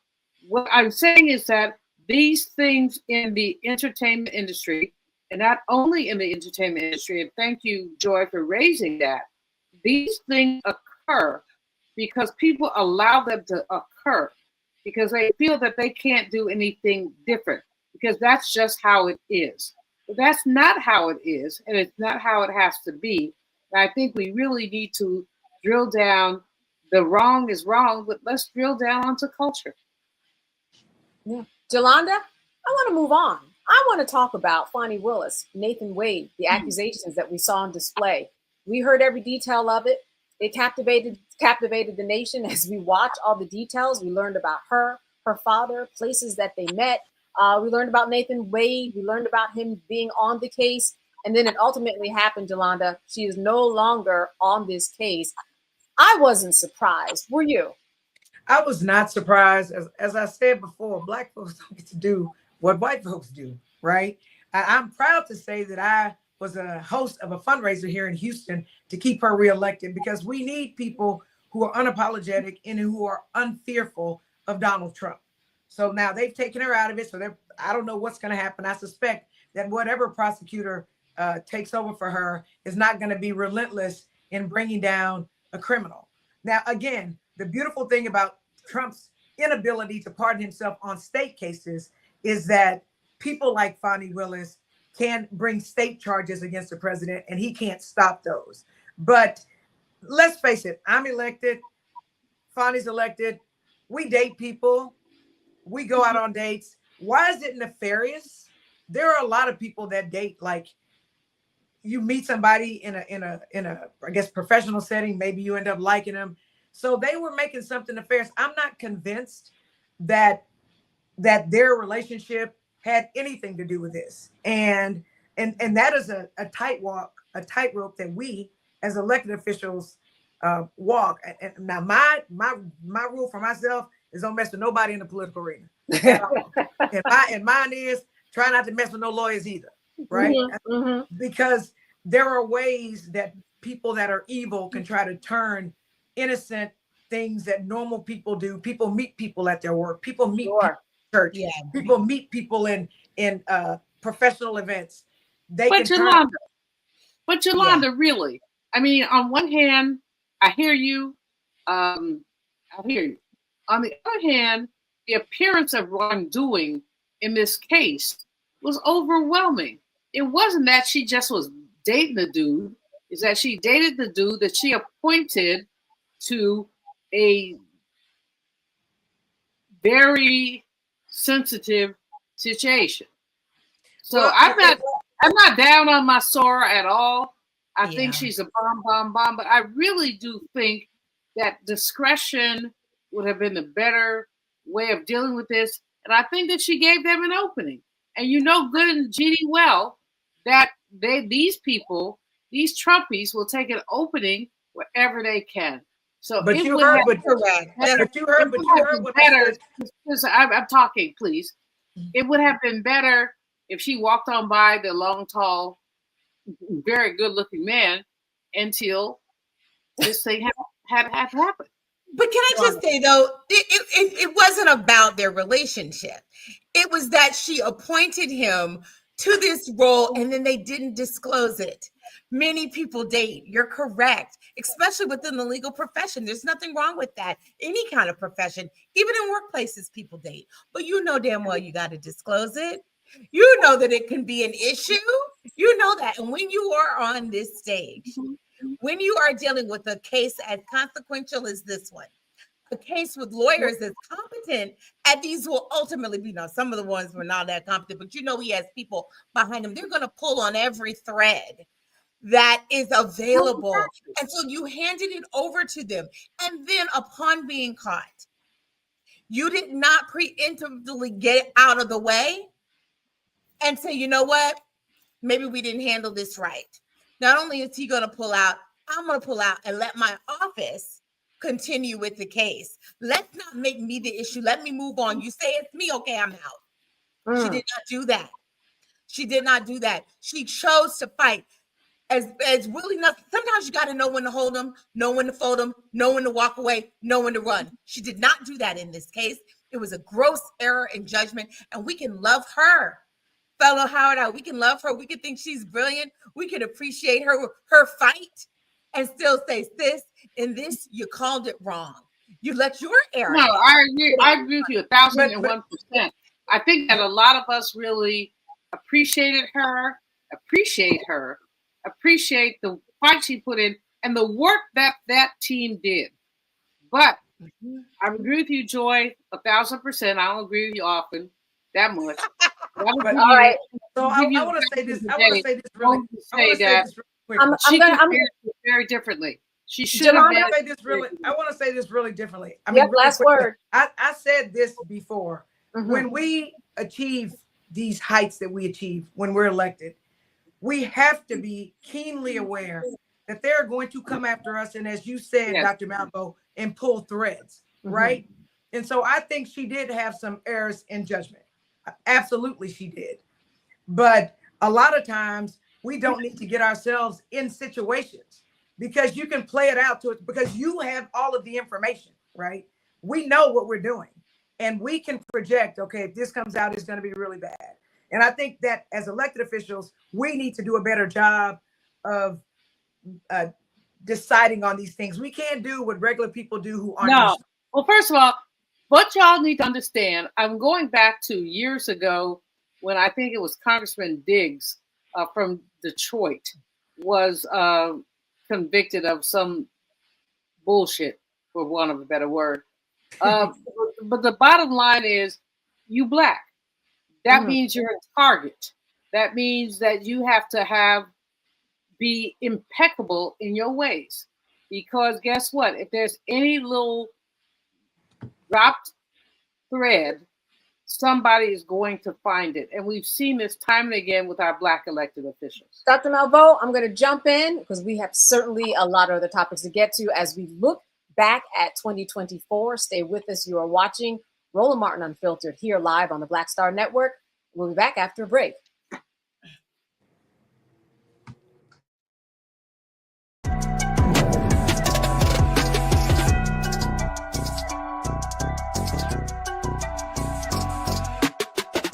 Speaker 4: What I'm saying is that these things in the entertainment industry, and not only in the entertainment industry, and thank you, Joy, for raising that, these things occur because people allow them to occur because they feel that they can't do anything different because that's just how it is. But that's not how it is, and it's not how it has to be. And I think we really need to drill down. The wrong is wrong, but let's drill down onto culture.
Speaker 1: Yeah. Jolanda, I want to move on. I want to talk about Fonnie Willis, Nathan Wade, the accusations that we saw on display. We heard every detail of it. It captivated the nation as we watched all the details. We learned about her father, places that they met. We learned about Nathan Wade. We learned about him being on the case. And then it ultimately happened, Jolanda. She is no longer on this case. I wasn't surprised. Were you?
Speaker 3: I was not surprised. As I said before, Black folks don't get to do what white folks do, right? I'm proud to say that I was a host of a fundraiser here in Houston to keep her reelected because we need people who are unapologetic and who are unfearful of Donald Trump. So now they've taken her out of it. So I don't know what's going to happen. I suspect that whatever prosecutor takes over for her is not going to be relentless in bringing down a criminal. Now, again, the beautiful thing about Trump's inability to pardon himself on state cases is that people like Fonnie Willis can bring state charges against the president and he can't stop those. But let's face it, I'm elected, Fonnie's elected, we date people, we go out on dates. Why is it nefarious? There are a lot of people that date, like you meet somebody in a I guess professional setting, maybe you end up liking them. So they were making something nefarious. I'm not convinced that their relationship had anything to do with this. And that is a tightrope that we as elected officials walk. And now my rule for myself is don't mess with nobody in the political arena. and mine is try not to mess with no lawyers either, right?
Speaker 1: Mm-hmm.
Speaker 3: Because there are ways that people that are evil can try to turn innocent things that normal people do. People meet people at their work. People meet people in church. Yeah. People meet people in professional events.
Speaker 4: But Yolanda, really, I mean, on one hand, I hear you. I hear you. On the other hand, the appearance of wrongdoing in this case was overwhelming. It wasn't that she just was dating the dude. It's that she dated the dude that she appointed to a very sensitive situation. So well, I'm not down on my Sora at all. I think she's a bomb, but I really do think that discretion would have been the better way of dealing with this. And I think that she gave them an opening. And you know good and GD well that these people, these Trumpies, will take an opening wherever they can. So
Speaker 3: but you heard what
Speaker 4: better. I'm talking, please. It would have been better if she walked on by the long, tall, very good-looking man until this thing had happened.
Speaker 5: But can I just say, though, it wasn't about their relationship. It was that she appointed him to this role and then they didn't disclose it. Many people date. You're correct, especially within the legal profession. There's nothing wrong with that. Any kind of profession, even in workplaces, people date. But you know damn well you got to disclose it. You know that it can be an issue. You know that. And when you are on this stage, when you are dealing with a case as consequential as this one, a case with lawyers as competent as these will ultimately be. Now, some of the ones were not that competent, but you know he has people behind him. They're going to pull on every thread that is available. And so you handed it over to them. And then upon being caught, you did not preemptively get it out of the way. and say, you know what? Maybe we didn't handle this right. Not only is he going to pull out, I'm going to pull out and let my office continue with the case. Let's not make me the issue. Let me move on. You say it's me. Okay, I'm out. She did not do that. She did not do that. She chose to fight. As really nothing. Sometimes you got to know when to hold them, know when to fold them, know when to walk away, know when to run. She did not do that in this case. It was a gross error in judgment, and we can love her. Fellow Howard, we can love her. We can think she's brilliant. We can appreciate her fight and still say, sis, in this, you called it wrong. You let your error.
Speaker 4: No, I agree with you 1,001%. I think that a lot of us really appreciate the fight she put in and the work that team did. But I agree with you, Joy, 1,000%. I don't agree with you often that much.
Speaker 3: But all right. So I want to say this. I want to say this really.
Speaker 4: She can very differently. She should have.
Speaker 3: I want to say this really differently. I mean,
Speaker 1: yep, really last quickly. Word.
Speaker 3: I said this before. When we achieve these heights that we achieve when we're elected, we have to be keenly aware that they're going to come after us. And as you said, Dr. Malco, and pull threads, right? And so I think she did have some errors in judgment. Absolutely, she did. But a lot of times we don't need to get ourselves in situations because you can play it out to it because you have all of the information, right? We know what we're doing and we can project, okay, if this comes out, it's going to be really bad. And I think that as elected officials, we need to do a better job of deciding on these things. We can't do what regular people do who aren't.
Speaker 4: No. Well, first of all, what y'all need to understand, I'm going back to years ago when I think it was Congressman Diggs from Detroit was convicted of some bullshit, for want of a better word. But the bottom line is, you Black. That means you're a target. That means that you have to be impeccable in your ways. Because guess what? If there's any little dropped thread, somebody is going to find it. And we've seen this time and again with our Black elected officials.
Speaker 1: Dr. Malveaux, I'm going to jump in because we have certainly a lot of other topics to get to as we look back at 2024. Stay with us. You are watching Roland Martin Unfiltered here live on the Black Star Network. We'll be back after a break.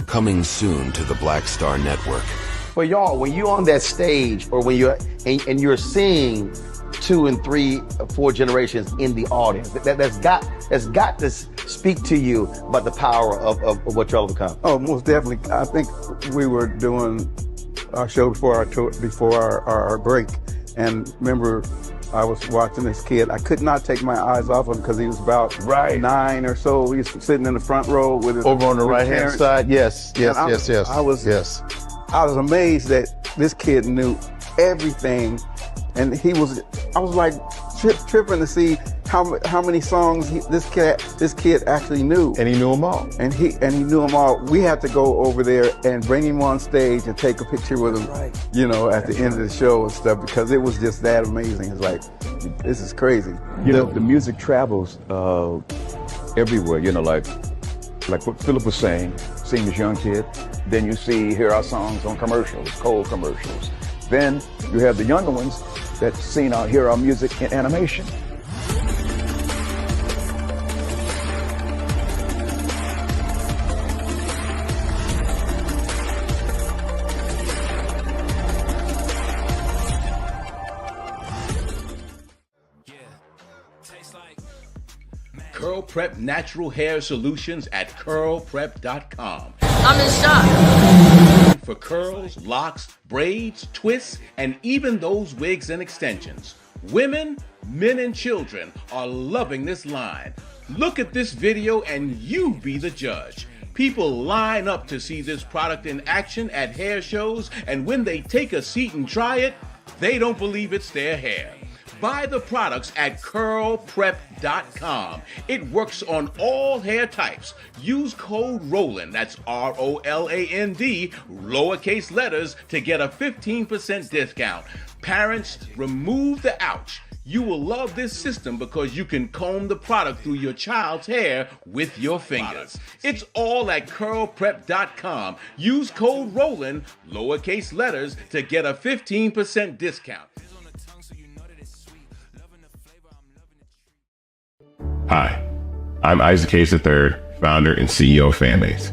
Speaker 6: Coming soon to the Black Star Network.
Speaker 17: Well, y'all, when you're on that stage or when you're and you're seeing 2 and 3, 4 generations in the audience, that's got to speak to you about the power of what y'all have become.
Speaker 19: Oh, most definitely. I think we were doing our show before our break, and remember, I was watching this kid. I could not take my eyes off him because he was about 9 or so. He was sitting in the front row with his
Speaker 21: over on the right hand side. Yes.
Speaker 19: I was amazed that this kid knew everything, and I was like tripping to see how many songs this kid actually knew,
Speaker 21: and he knew them all.
Speaker 19: And he knew them all. We had to go over there and bring him on stage and take a picture with him, at the end of the show and stuff, because it was just that amazing. It's like, this is crazy.
Speaker 20: The music travels everywhere. Like what Philip was saying, seeing this young kid. Then you hear our songs on commercials, cold commercials. Then you have the younger ones that hear our music in animation.
Speaker 9: Curl Prep Natural Hair Solutions at curlprep.com.
Speaker 1: I'm in shock.
Speaker 9: For curls, locks, braids, twists, and even those wigs and extensions. Women, men, and children are loving this line. Look at this video and you be the judge. People line up to see this product in action at hair shows, and when they take a seat and try it, they don't believe it's their hair. Buy the products at curlprep.com. It works on all hair types. Use code ROLAND, that's ROLAND, lowercase letters, to get a 15% discount. Parents, remove the ouch. You will love this system because you can comb the product through your child's hair with your fingers. It's all at curlprep.com. Use code ROLAND, lowercase letters, to get a 15% discount.
Speaker 10: Hi, I'm Isaac Hayes III, founder and CEO of Fanbase.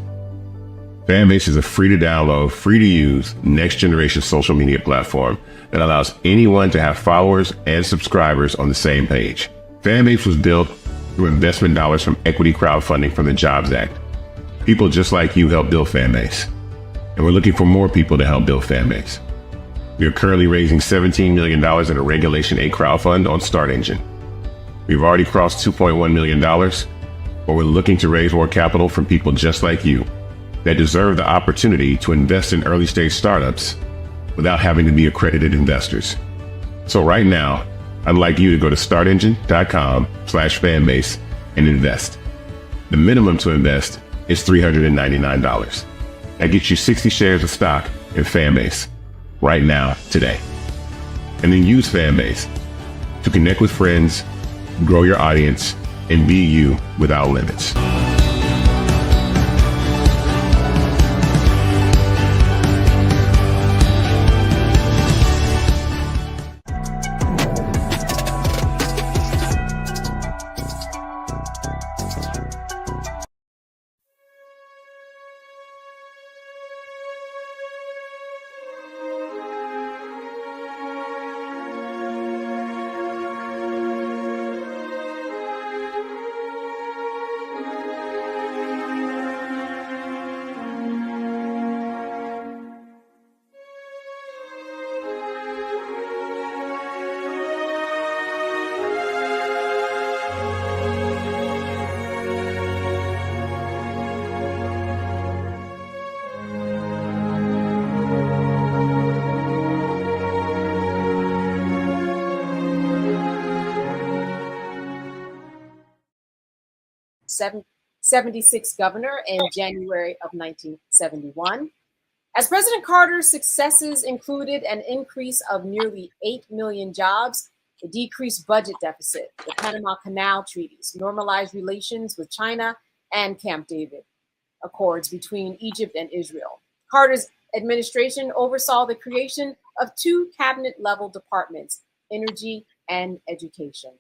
Speaker 10: Fanbase is a free to download, free to use, next generation social media platform that allows anyone to have followers and subscribers on the same page. Fanbase was built through investment dollars from equity crowdfunding from the Jobs Act. People just like you help build Fanbase, and we're looking for more people to help build Fanbase. We are currently raising $17 million in a Regulation A crowdfund on Start Engine. We've already crossed $2.1 million, but we're looking to raise more capital from people just like you that deserve the opportunity to invest in early stage startups without having to be accredited investors. So right now, I'd like you to go to startengine.com/fanbase and invest. The minimum to invest is $399. That gets you 60 shares of stock in Fanbase right now, today. And then use Fanbase to connect with friends, grow your audience, and be you without limits.
Speaker 1: Seven, 76th governor in January of 1971. As President Carter's successes included an increase of nearly 8 million jobs, a decreased budget deficit, the Panama Canal treaties, normalized relations with China, and Camp David accords between Egypt and Israel. Carter's administration oversaw the creation of 2 cabinet-level departments, energy and education.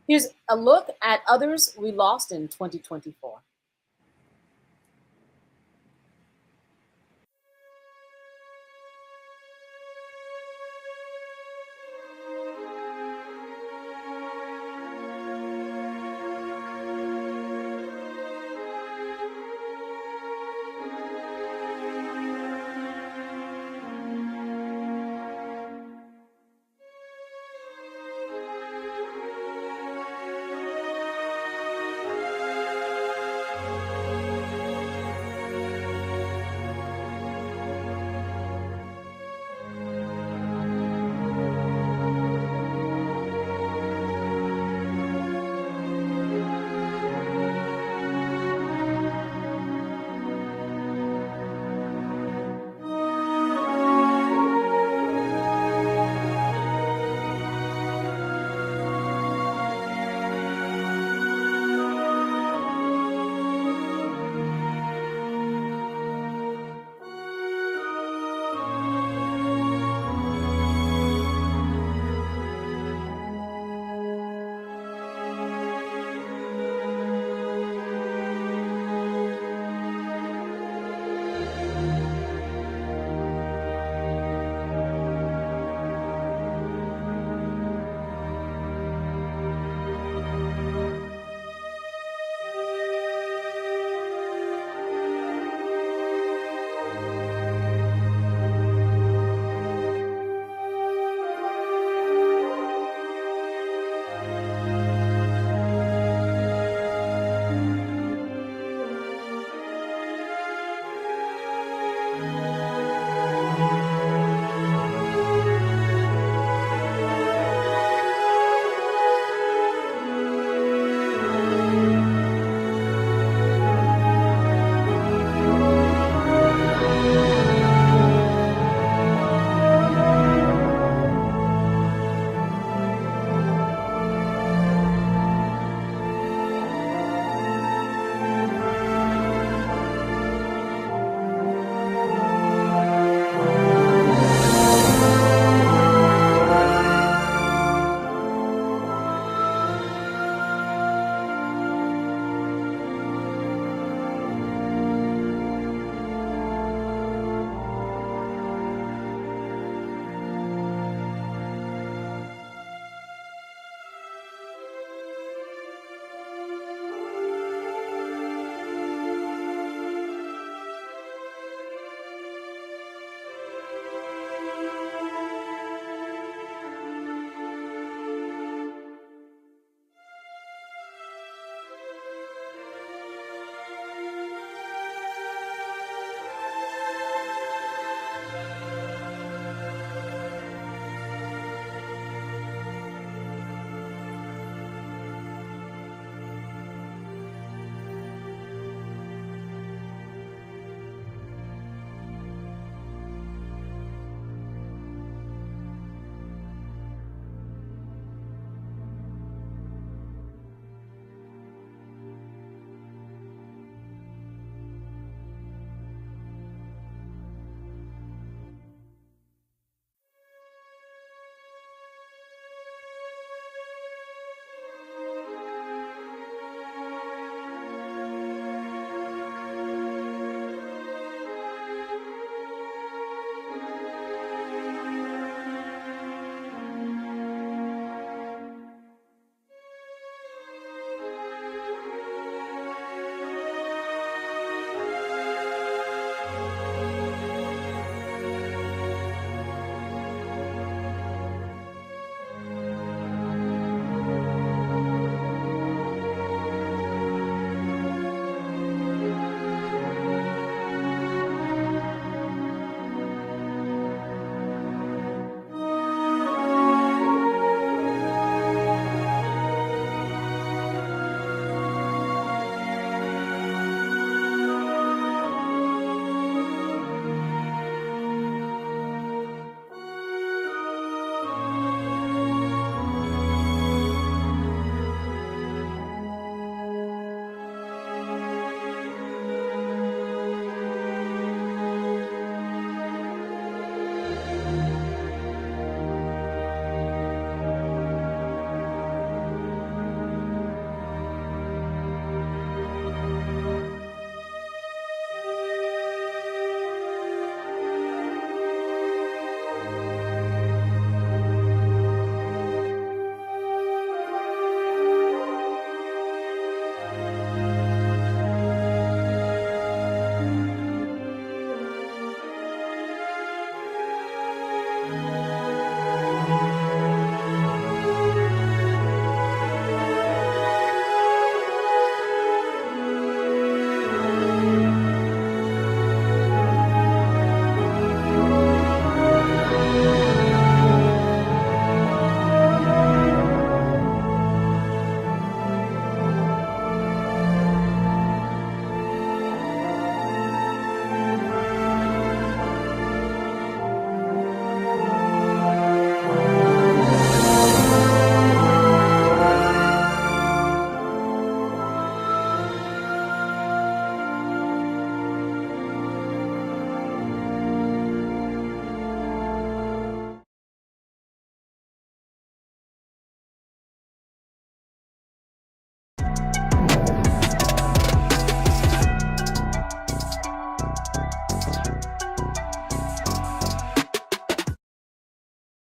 Speaker 1: Here's a look at others we lost in 2024.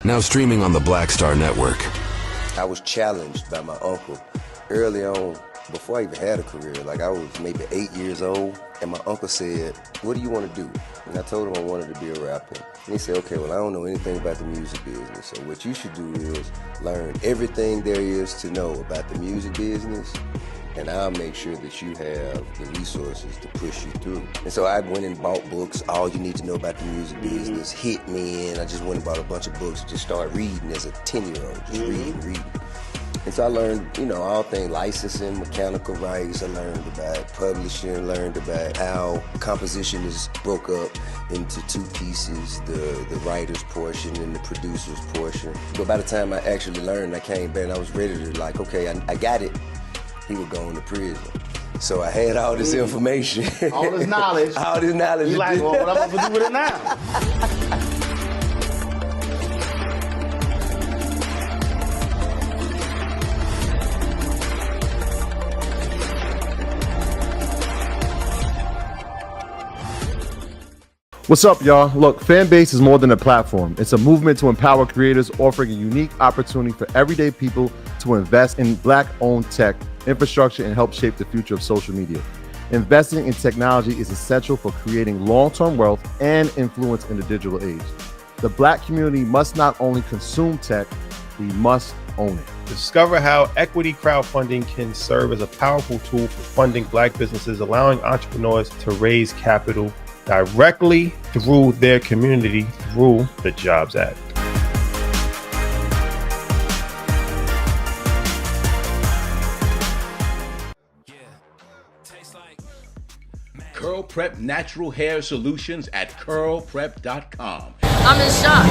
Speaker 6: Now streaming on the Black Star Network.
Speaker 7: I was challenged by my uncle early on, before I even had a career. Like I was maybe 8 years old, and my uncle said, "What do you want to do?" And I told him I wanted to be a rapper. And he said, "Okay, well, I don't know anything about the music business, so what you should do is learn everything there is to know about the music business, and I'll make sure that you have the resources to push you through." And so I went and bought books, All You Need to Know About the Music Business, Hit Me In. I just went and bought a bunch of books and just started reading as a 10-year-old, just reading. And so I learned, all things licensing, mechanical rights. I learned about publishing, learned about how composition is broke up into two pieces, the writer's portion and the producer's portion. But by the time I actually learned, I came back and I was ready to okay, I got it. He would go into prison. So I had all this information.
Speaker 17: All this knowledge.
Speaker 7: All this knowledge.
Speaker 17: You like, well, what I'm going to do with it now?
Speaker 8: What's up, y'all? Look, Fanbase is more than a platform. It's a movement to empower creators, offering a unique opportunity for everyday people to invest in Black-owned tech, infrastructure, and help shape the future of social media. Investing in technology is essential for creating long-term wealth and influence in the digital age. The Black community must not only consume tech, we must own it.
Speaker 16: Discover how equity crowdfunding can serve as a powerful tool for funding Black businesses, allowing entrepreneurs to raise capital directly through their community through the Jobs Act.
Speaker 9: Curl Prep Natural Hair Solutions at curlprep.com.
Speaker 1: I'm in shock.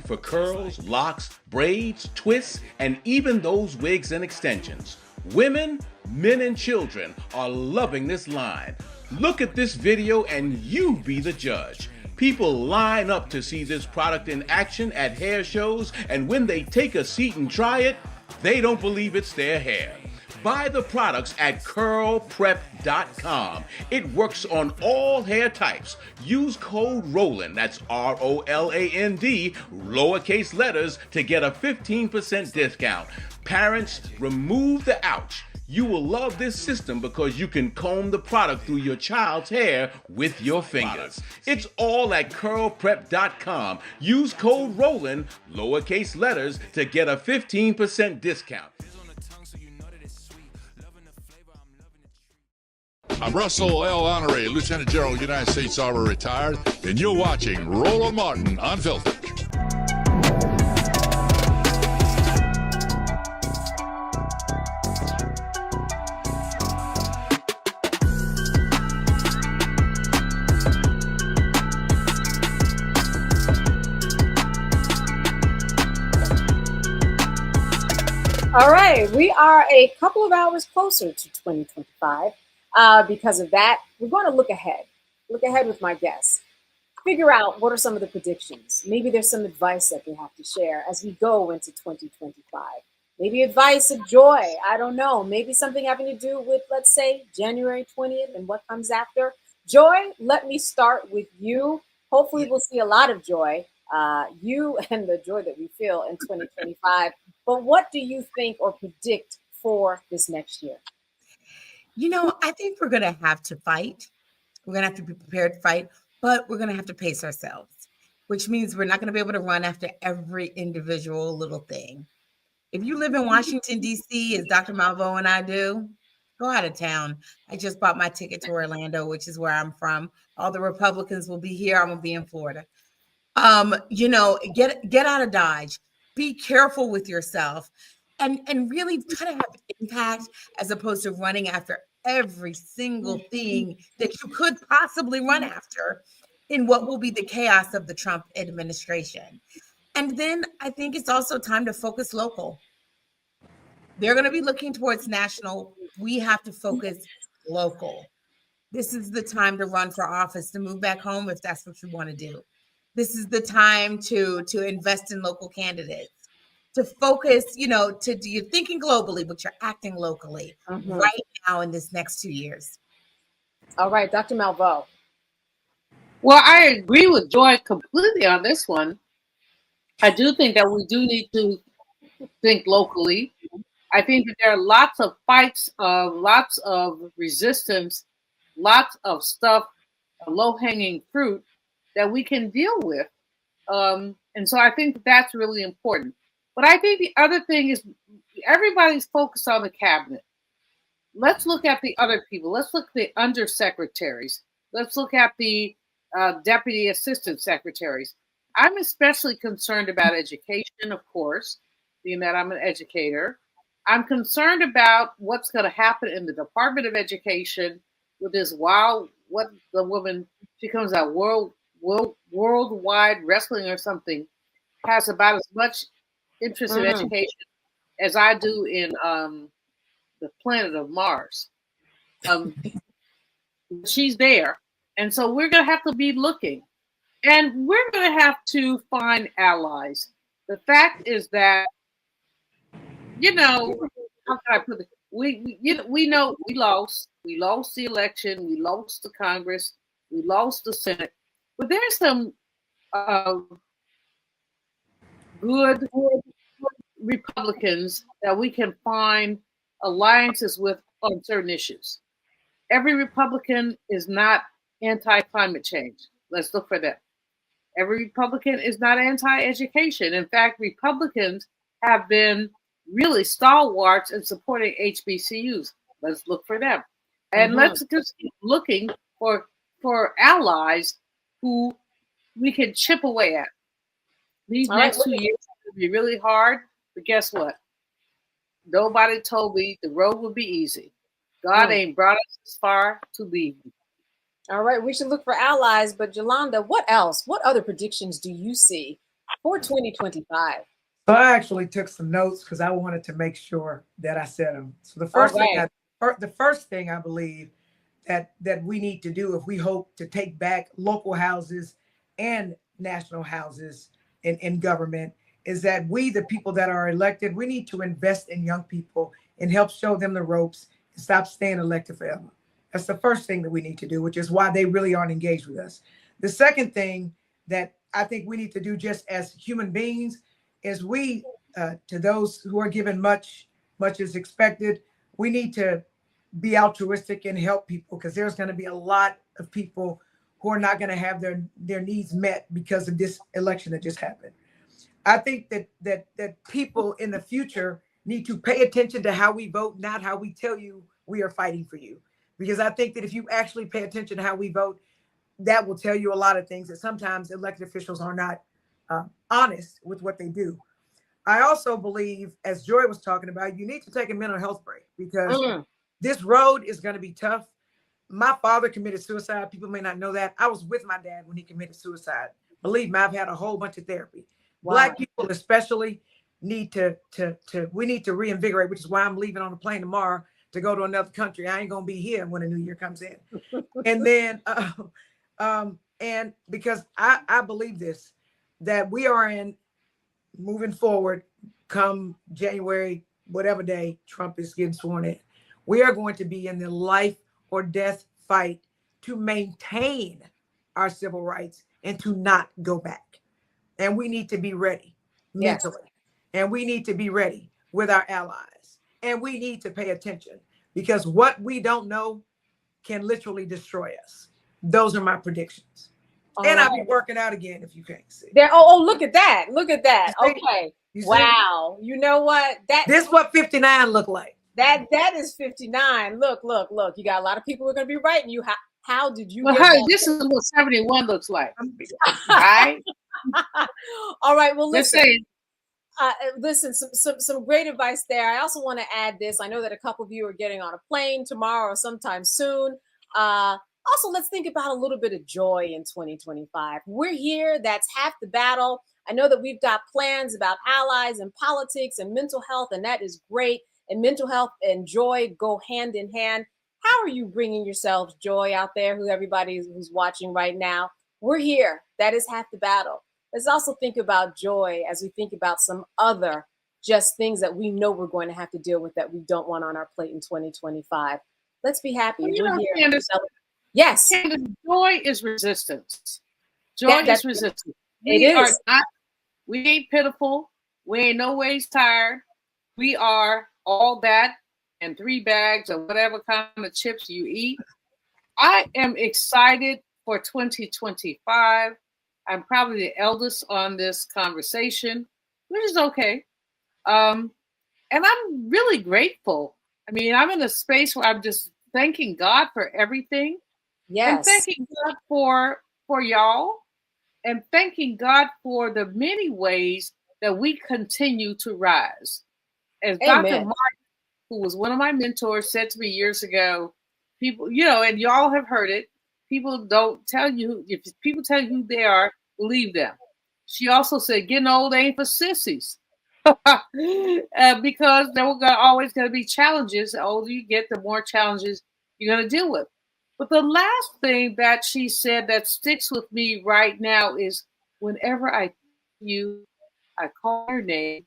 Speaker 9: For curls, locks, braids, twists, and even those wigs and extensions. Women, men, and children are loving this line. Look at this video and you be the judge. People line up to see this product in action at hair shows, and when they take a seat and try it, they don't believe it's their hair. Buy the products at curlprep.com. It works on all hair types. Use code ROLAND, that's ROLAND, lowercase letters, to get a 15% discount. Parents, remove the ouch. You will love this system because you can comb the product through your child's hair with your fingers. It's all at curlprep.com. Use code ROLAND, lowercase letters, to get a 15% discount.
Speaker 11: I'm Russell L. Honoré, Lieutenant General, United States Army, retired, and you're watching Roland Martin Unfiltered.
Speaker 1: All right, we are a couple of hours closer to 2025. Because of that, we're going to look ahead with my guests, figure out what are some of the predictions. Maybe there's some advice that they have to share as we go into 2025. Maybe advice of joy. I don't know. Maybe something having to do with, let's say, January 20th and what comes after. Joy, let me start with you. Hopefully we'll see a lot of joy, you and the joy that we feel in 2025. But what do you think or predict for this next year?
Speaker 5: I think we're going to have to fight. We're going to have to be prepared to fight, but we're going to have to pace ourselves, which means we're not going to be able to run after every individual little thing. If you live in Washington, D.C., as Dr. Malvo and I do, go out of town. I just bought my ticket to Orlando, which is where I'm from. All the Republicans will be here. I'm going to be in Florida. Get out of Dodge. Be careful with yourself. And really try to have impact as opposed to running after every single thing that you could possibly run after in what will be the chaos of the Trump administration. And then I think it's also time to focus local. They're going to be looking towards national. We have to focus local. This is the time to run for office, to move back home if that's what you want to do. This is the time to invest in local candidates. To focus, you're thinking globally, but you're acting locally right now in this next 2 years.
Speaker 1: All right, Dr. Malvo.
Speaker 4: Well, I agree with Joy completely on this one. I do think that we do need to think locally. I think that there are lots of fights, lots of resistance, lots of stuff, low hanging fruit that we can deal with. And so I think that's really important. But I think the other thing is everybody's focused on the cabinet. Let's look at the other people. Let's look at the undersecretaries. Let's look at the deputy assistant secretaries. I'm especially concerned about education, of course, being that I'm an educator. I'm concerned about what's going to happen in the Department of Education with this wild, what the woman, she comes out worldwide wrestling or something, has about as much interest in
Speaker 1: Mm.
Speaker 4: education as I do in the planet of Mars. She's there. And so we're going to have to be looking. And we're going to have to find allies. The fact is that, how can I put it? We know we lost. We lost the election. We lost the Congress. We lost the Senate. But there's some good Republicans that we can find alliances with on certain issues. Every Republican is not anti-climate change. Let's look for that. Every Republican is not anti-education. In fact, Republicans have been really stalwarts in supporting HBCUs. Let's look for them. And let's just keep looking for allies who we can chip away at. These
Speaker 1: All right,
Speaker 4: next 2 years are going to be really hard, but guess what? Nobody told me the road would be easy. God ain't brought us this far to leave.
Speaker 1: All right, we should look for allies. But Yolanda, what else? What other predictions do you see for 2025?
Speaker 3: So I actually took some notes because I wanted to make sure that I said them. So the first thing I believe that we need to do if we hope to take back local houses and national houses in government is that we, the people that are elected, we need to invest in young people and help show them the ropes and stop staying elected forever. That's the first thing that we need to do, which is why they really aren't engaged with us. The second thing that I think we need to do just as human beings is we, to those who are given much is expected, we need to be altruistic and help people because there's going to be a lot of people who are not going to have their needs met because of this election that just happened. I think that people in the future need to pay attention to how we vote, not how we tell you we are fighting for you. Because I think that if you actually pay attention to how we vote, that will tell you a lot of things that sometimes elected officials are not honest with what they do. I also believe, as Joy was talking about, you need to take a mental health break because this road is going to be tough. My father committed suicide. People may not know that. I was with my dad when he committed suicide. Believe me, I've had a whole bunch of therapy.
Speaker 1: Wow.
Speaker 3: Black people especially need to we need to reinvigorate, which is why I'm leaving on a plane tomorrow to go to another country. I ain't gonna be here when the new year comes in. And then and because I believe this, that we are in moving forward come January, whatever day Trump is getting sworn in, we are going to be in the life or death fight to maintain our civil rights and to not go back. And we need to be ready mentally. And we need to be ready with our allies. And we need to pay attention because what we don't know can literally destroy us. Those are my predictions. And I'll be working out again if you can't see.
Speaker 1: There. Look at that. Look at that. Okay. Wow. You know what?
Speaker 3: This is what 59 look like.
Speaker 1: That is 59. Look. You got a lot of people who are going to be writing you. How did you
Speaker 4: Well,
Speaker 1: get
Speaker 4: honey,
Speaker 1: that?
Speaker 4: this is what 71 looks like. Right?
Speaker 1: All right. Well,
Speaker 4: Let's
Speaker 1: listen. Listen, some great advice there. I also want to add this. I know that a couple of you are getting on a plane tomorrow or sometime soon. Also, let's think about a little bit of joy in 2025. We're here. That's half the battle. I know that we've got plans about allies and politics and mental health, and that is great. And mental health and joy go hand in hand. How are you bringing yourselves joy out there, everybody who's watching right now? We're here. That is half the battle. Let's also think about joy as we think about some other just things that we know we're going to have to deal with that we don't want on our plate in 2025. Let's be happy. We're here.
Speaker 4: Candace,
Speaker 1: yes.
Speaker 4: Candace, joy is resistance. Joy is resistance.
Speaker 1: It is.
Speaker 4: We ain't pitiful. We ain't no ways tired. We are all that and 3 bags of whatever kind of chips you eat. I am excited for 2025. I'm probably the eldest on this conversation, which is okay. And I'm really grateful. I mean, I'm in a space where I'm just thanking God for everything.
Speaker 1: Yes.
Speaker 4: And thanking God for y'all. And thanking God for the many ways that we continue to rise. As Dr.
Speaker 1: Amen.
Speaker 4: Martin, who was one of my mentors, said to me years ago, people, and y'all have heard it, people don't tell you, if people tell you who they are, believe them. She also said, getting old ain't for sissies. Because there were always going to be challenges. The older you get, the more challenges you're going to deal with. But the last thing that she said that sticks with me right now is whenever I think of you, I call your name.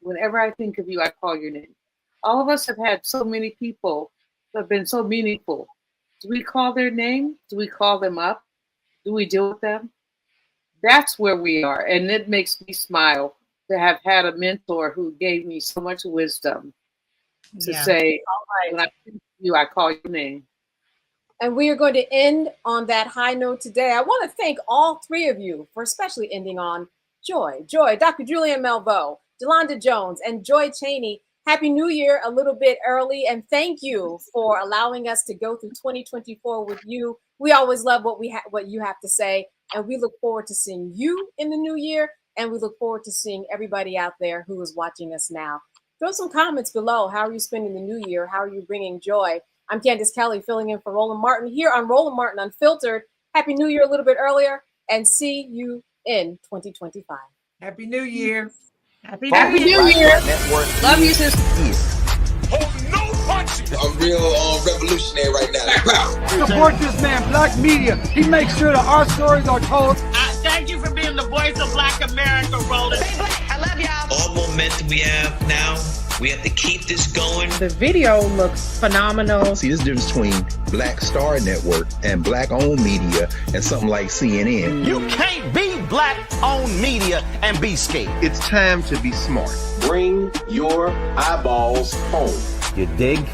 Speaker 4: Whenever I think of you, I call your name. All of us have had so many people that have been so meaningful. Do we call their name? Do we call them up? Do we deal with them? That's where we are. And it makes me smile to have had a mentor who gave me so much wisdom to say, when I think of you, I call your name.
Speaker 1: And we are going to end on that high note today. I want to thank all 3 of you for especially ending on joy. Joy, Dr. Julian Melvo, Delonda Jones, and Joy Chaney. Happy New Year a little bit early. And thank you for allowing us to go through 2024 with you. We always love what you have to say. And we look forward to seeing you in the new year. And we look forward to seeing everybody out there who is watching us now. Throw some comments below. How are you spending the new year? How are you bringing joy? I'm Candace Kelly, filling in for Roland Martin here on Roland Martin Unfiltered. Happy New Year a little bit earlier, and see you in 2025.
Speaker 3: Happy New Year.
Speaker 1: Happy
Speaker 4: New Year. Love you, sister.
Speaker 12: I'm real revolutionary right now.
Speaker 22: Support this man, Black Media. He makes sure that our stories are told.
Speaker 23: Thank you for being the voice of Black America, Roland.
Speaker 22: I love y'all.
Speaker 24: All momentum we have now, we have to keep this going.
Speaker 25: The video looks phenomenal.
Speaker 26: See, this difference between Black Star Network and Black-owned media and something like CNN.
Speaker 23: You can't be Black-owned media and be scared.
Speaker 27: It's time to be smart.
Speaker 28: Bring your eyeballs home.
Speaker 29: You dig?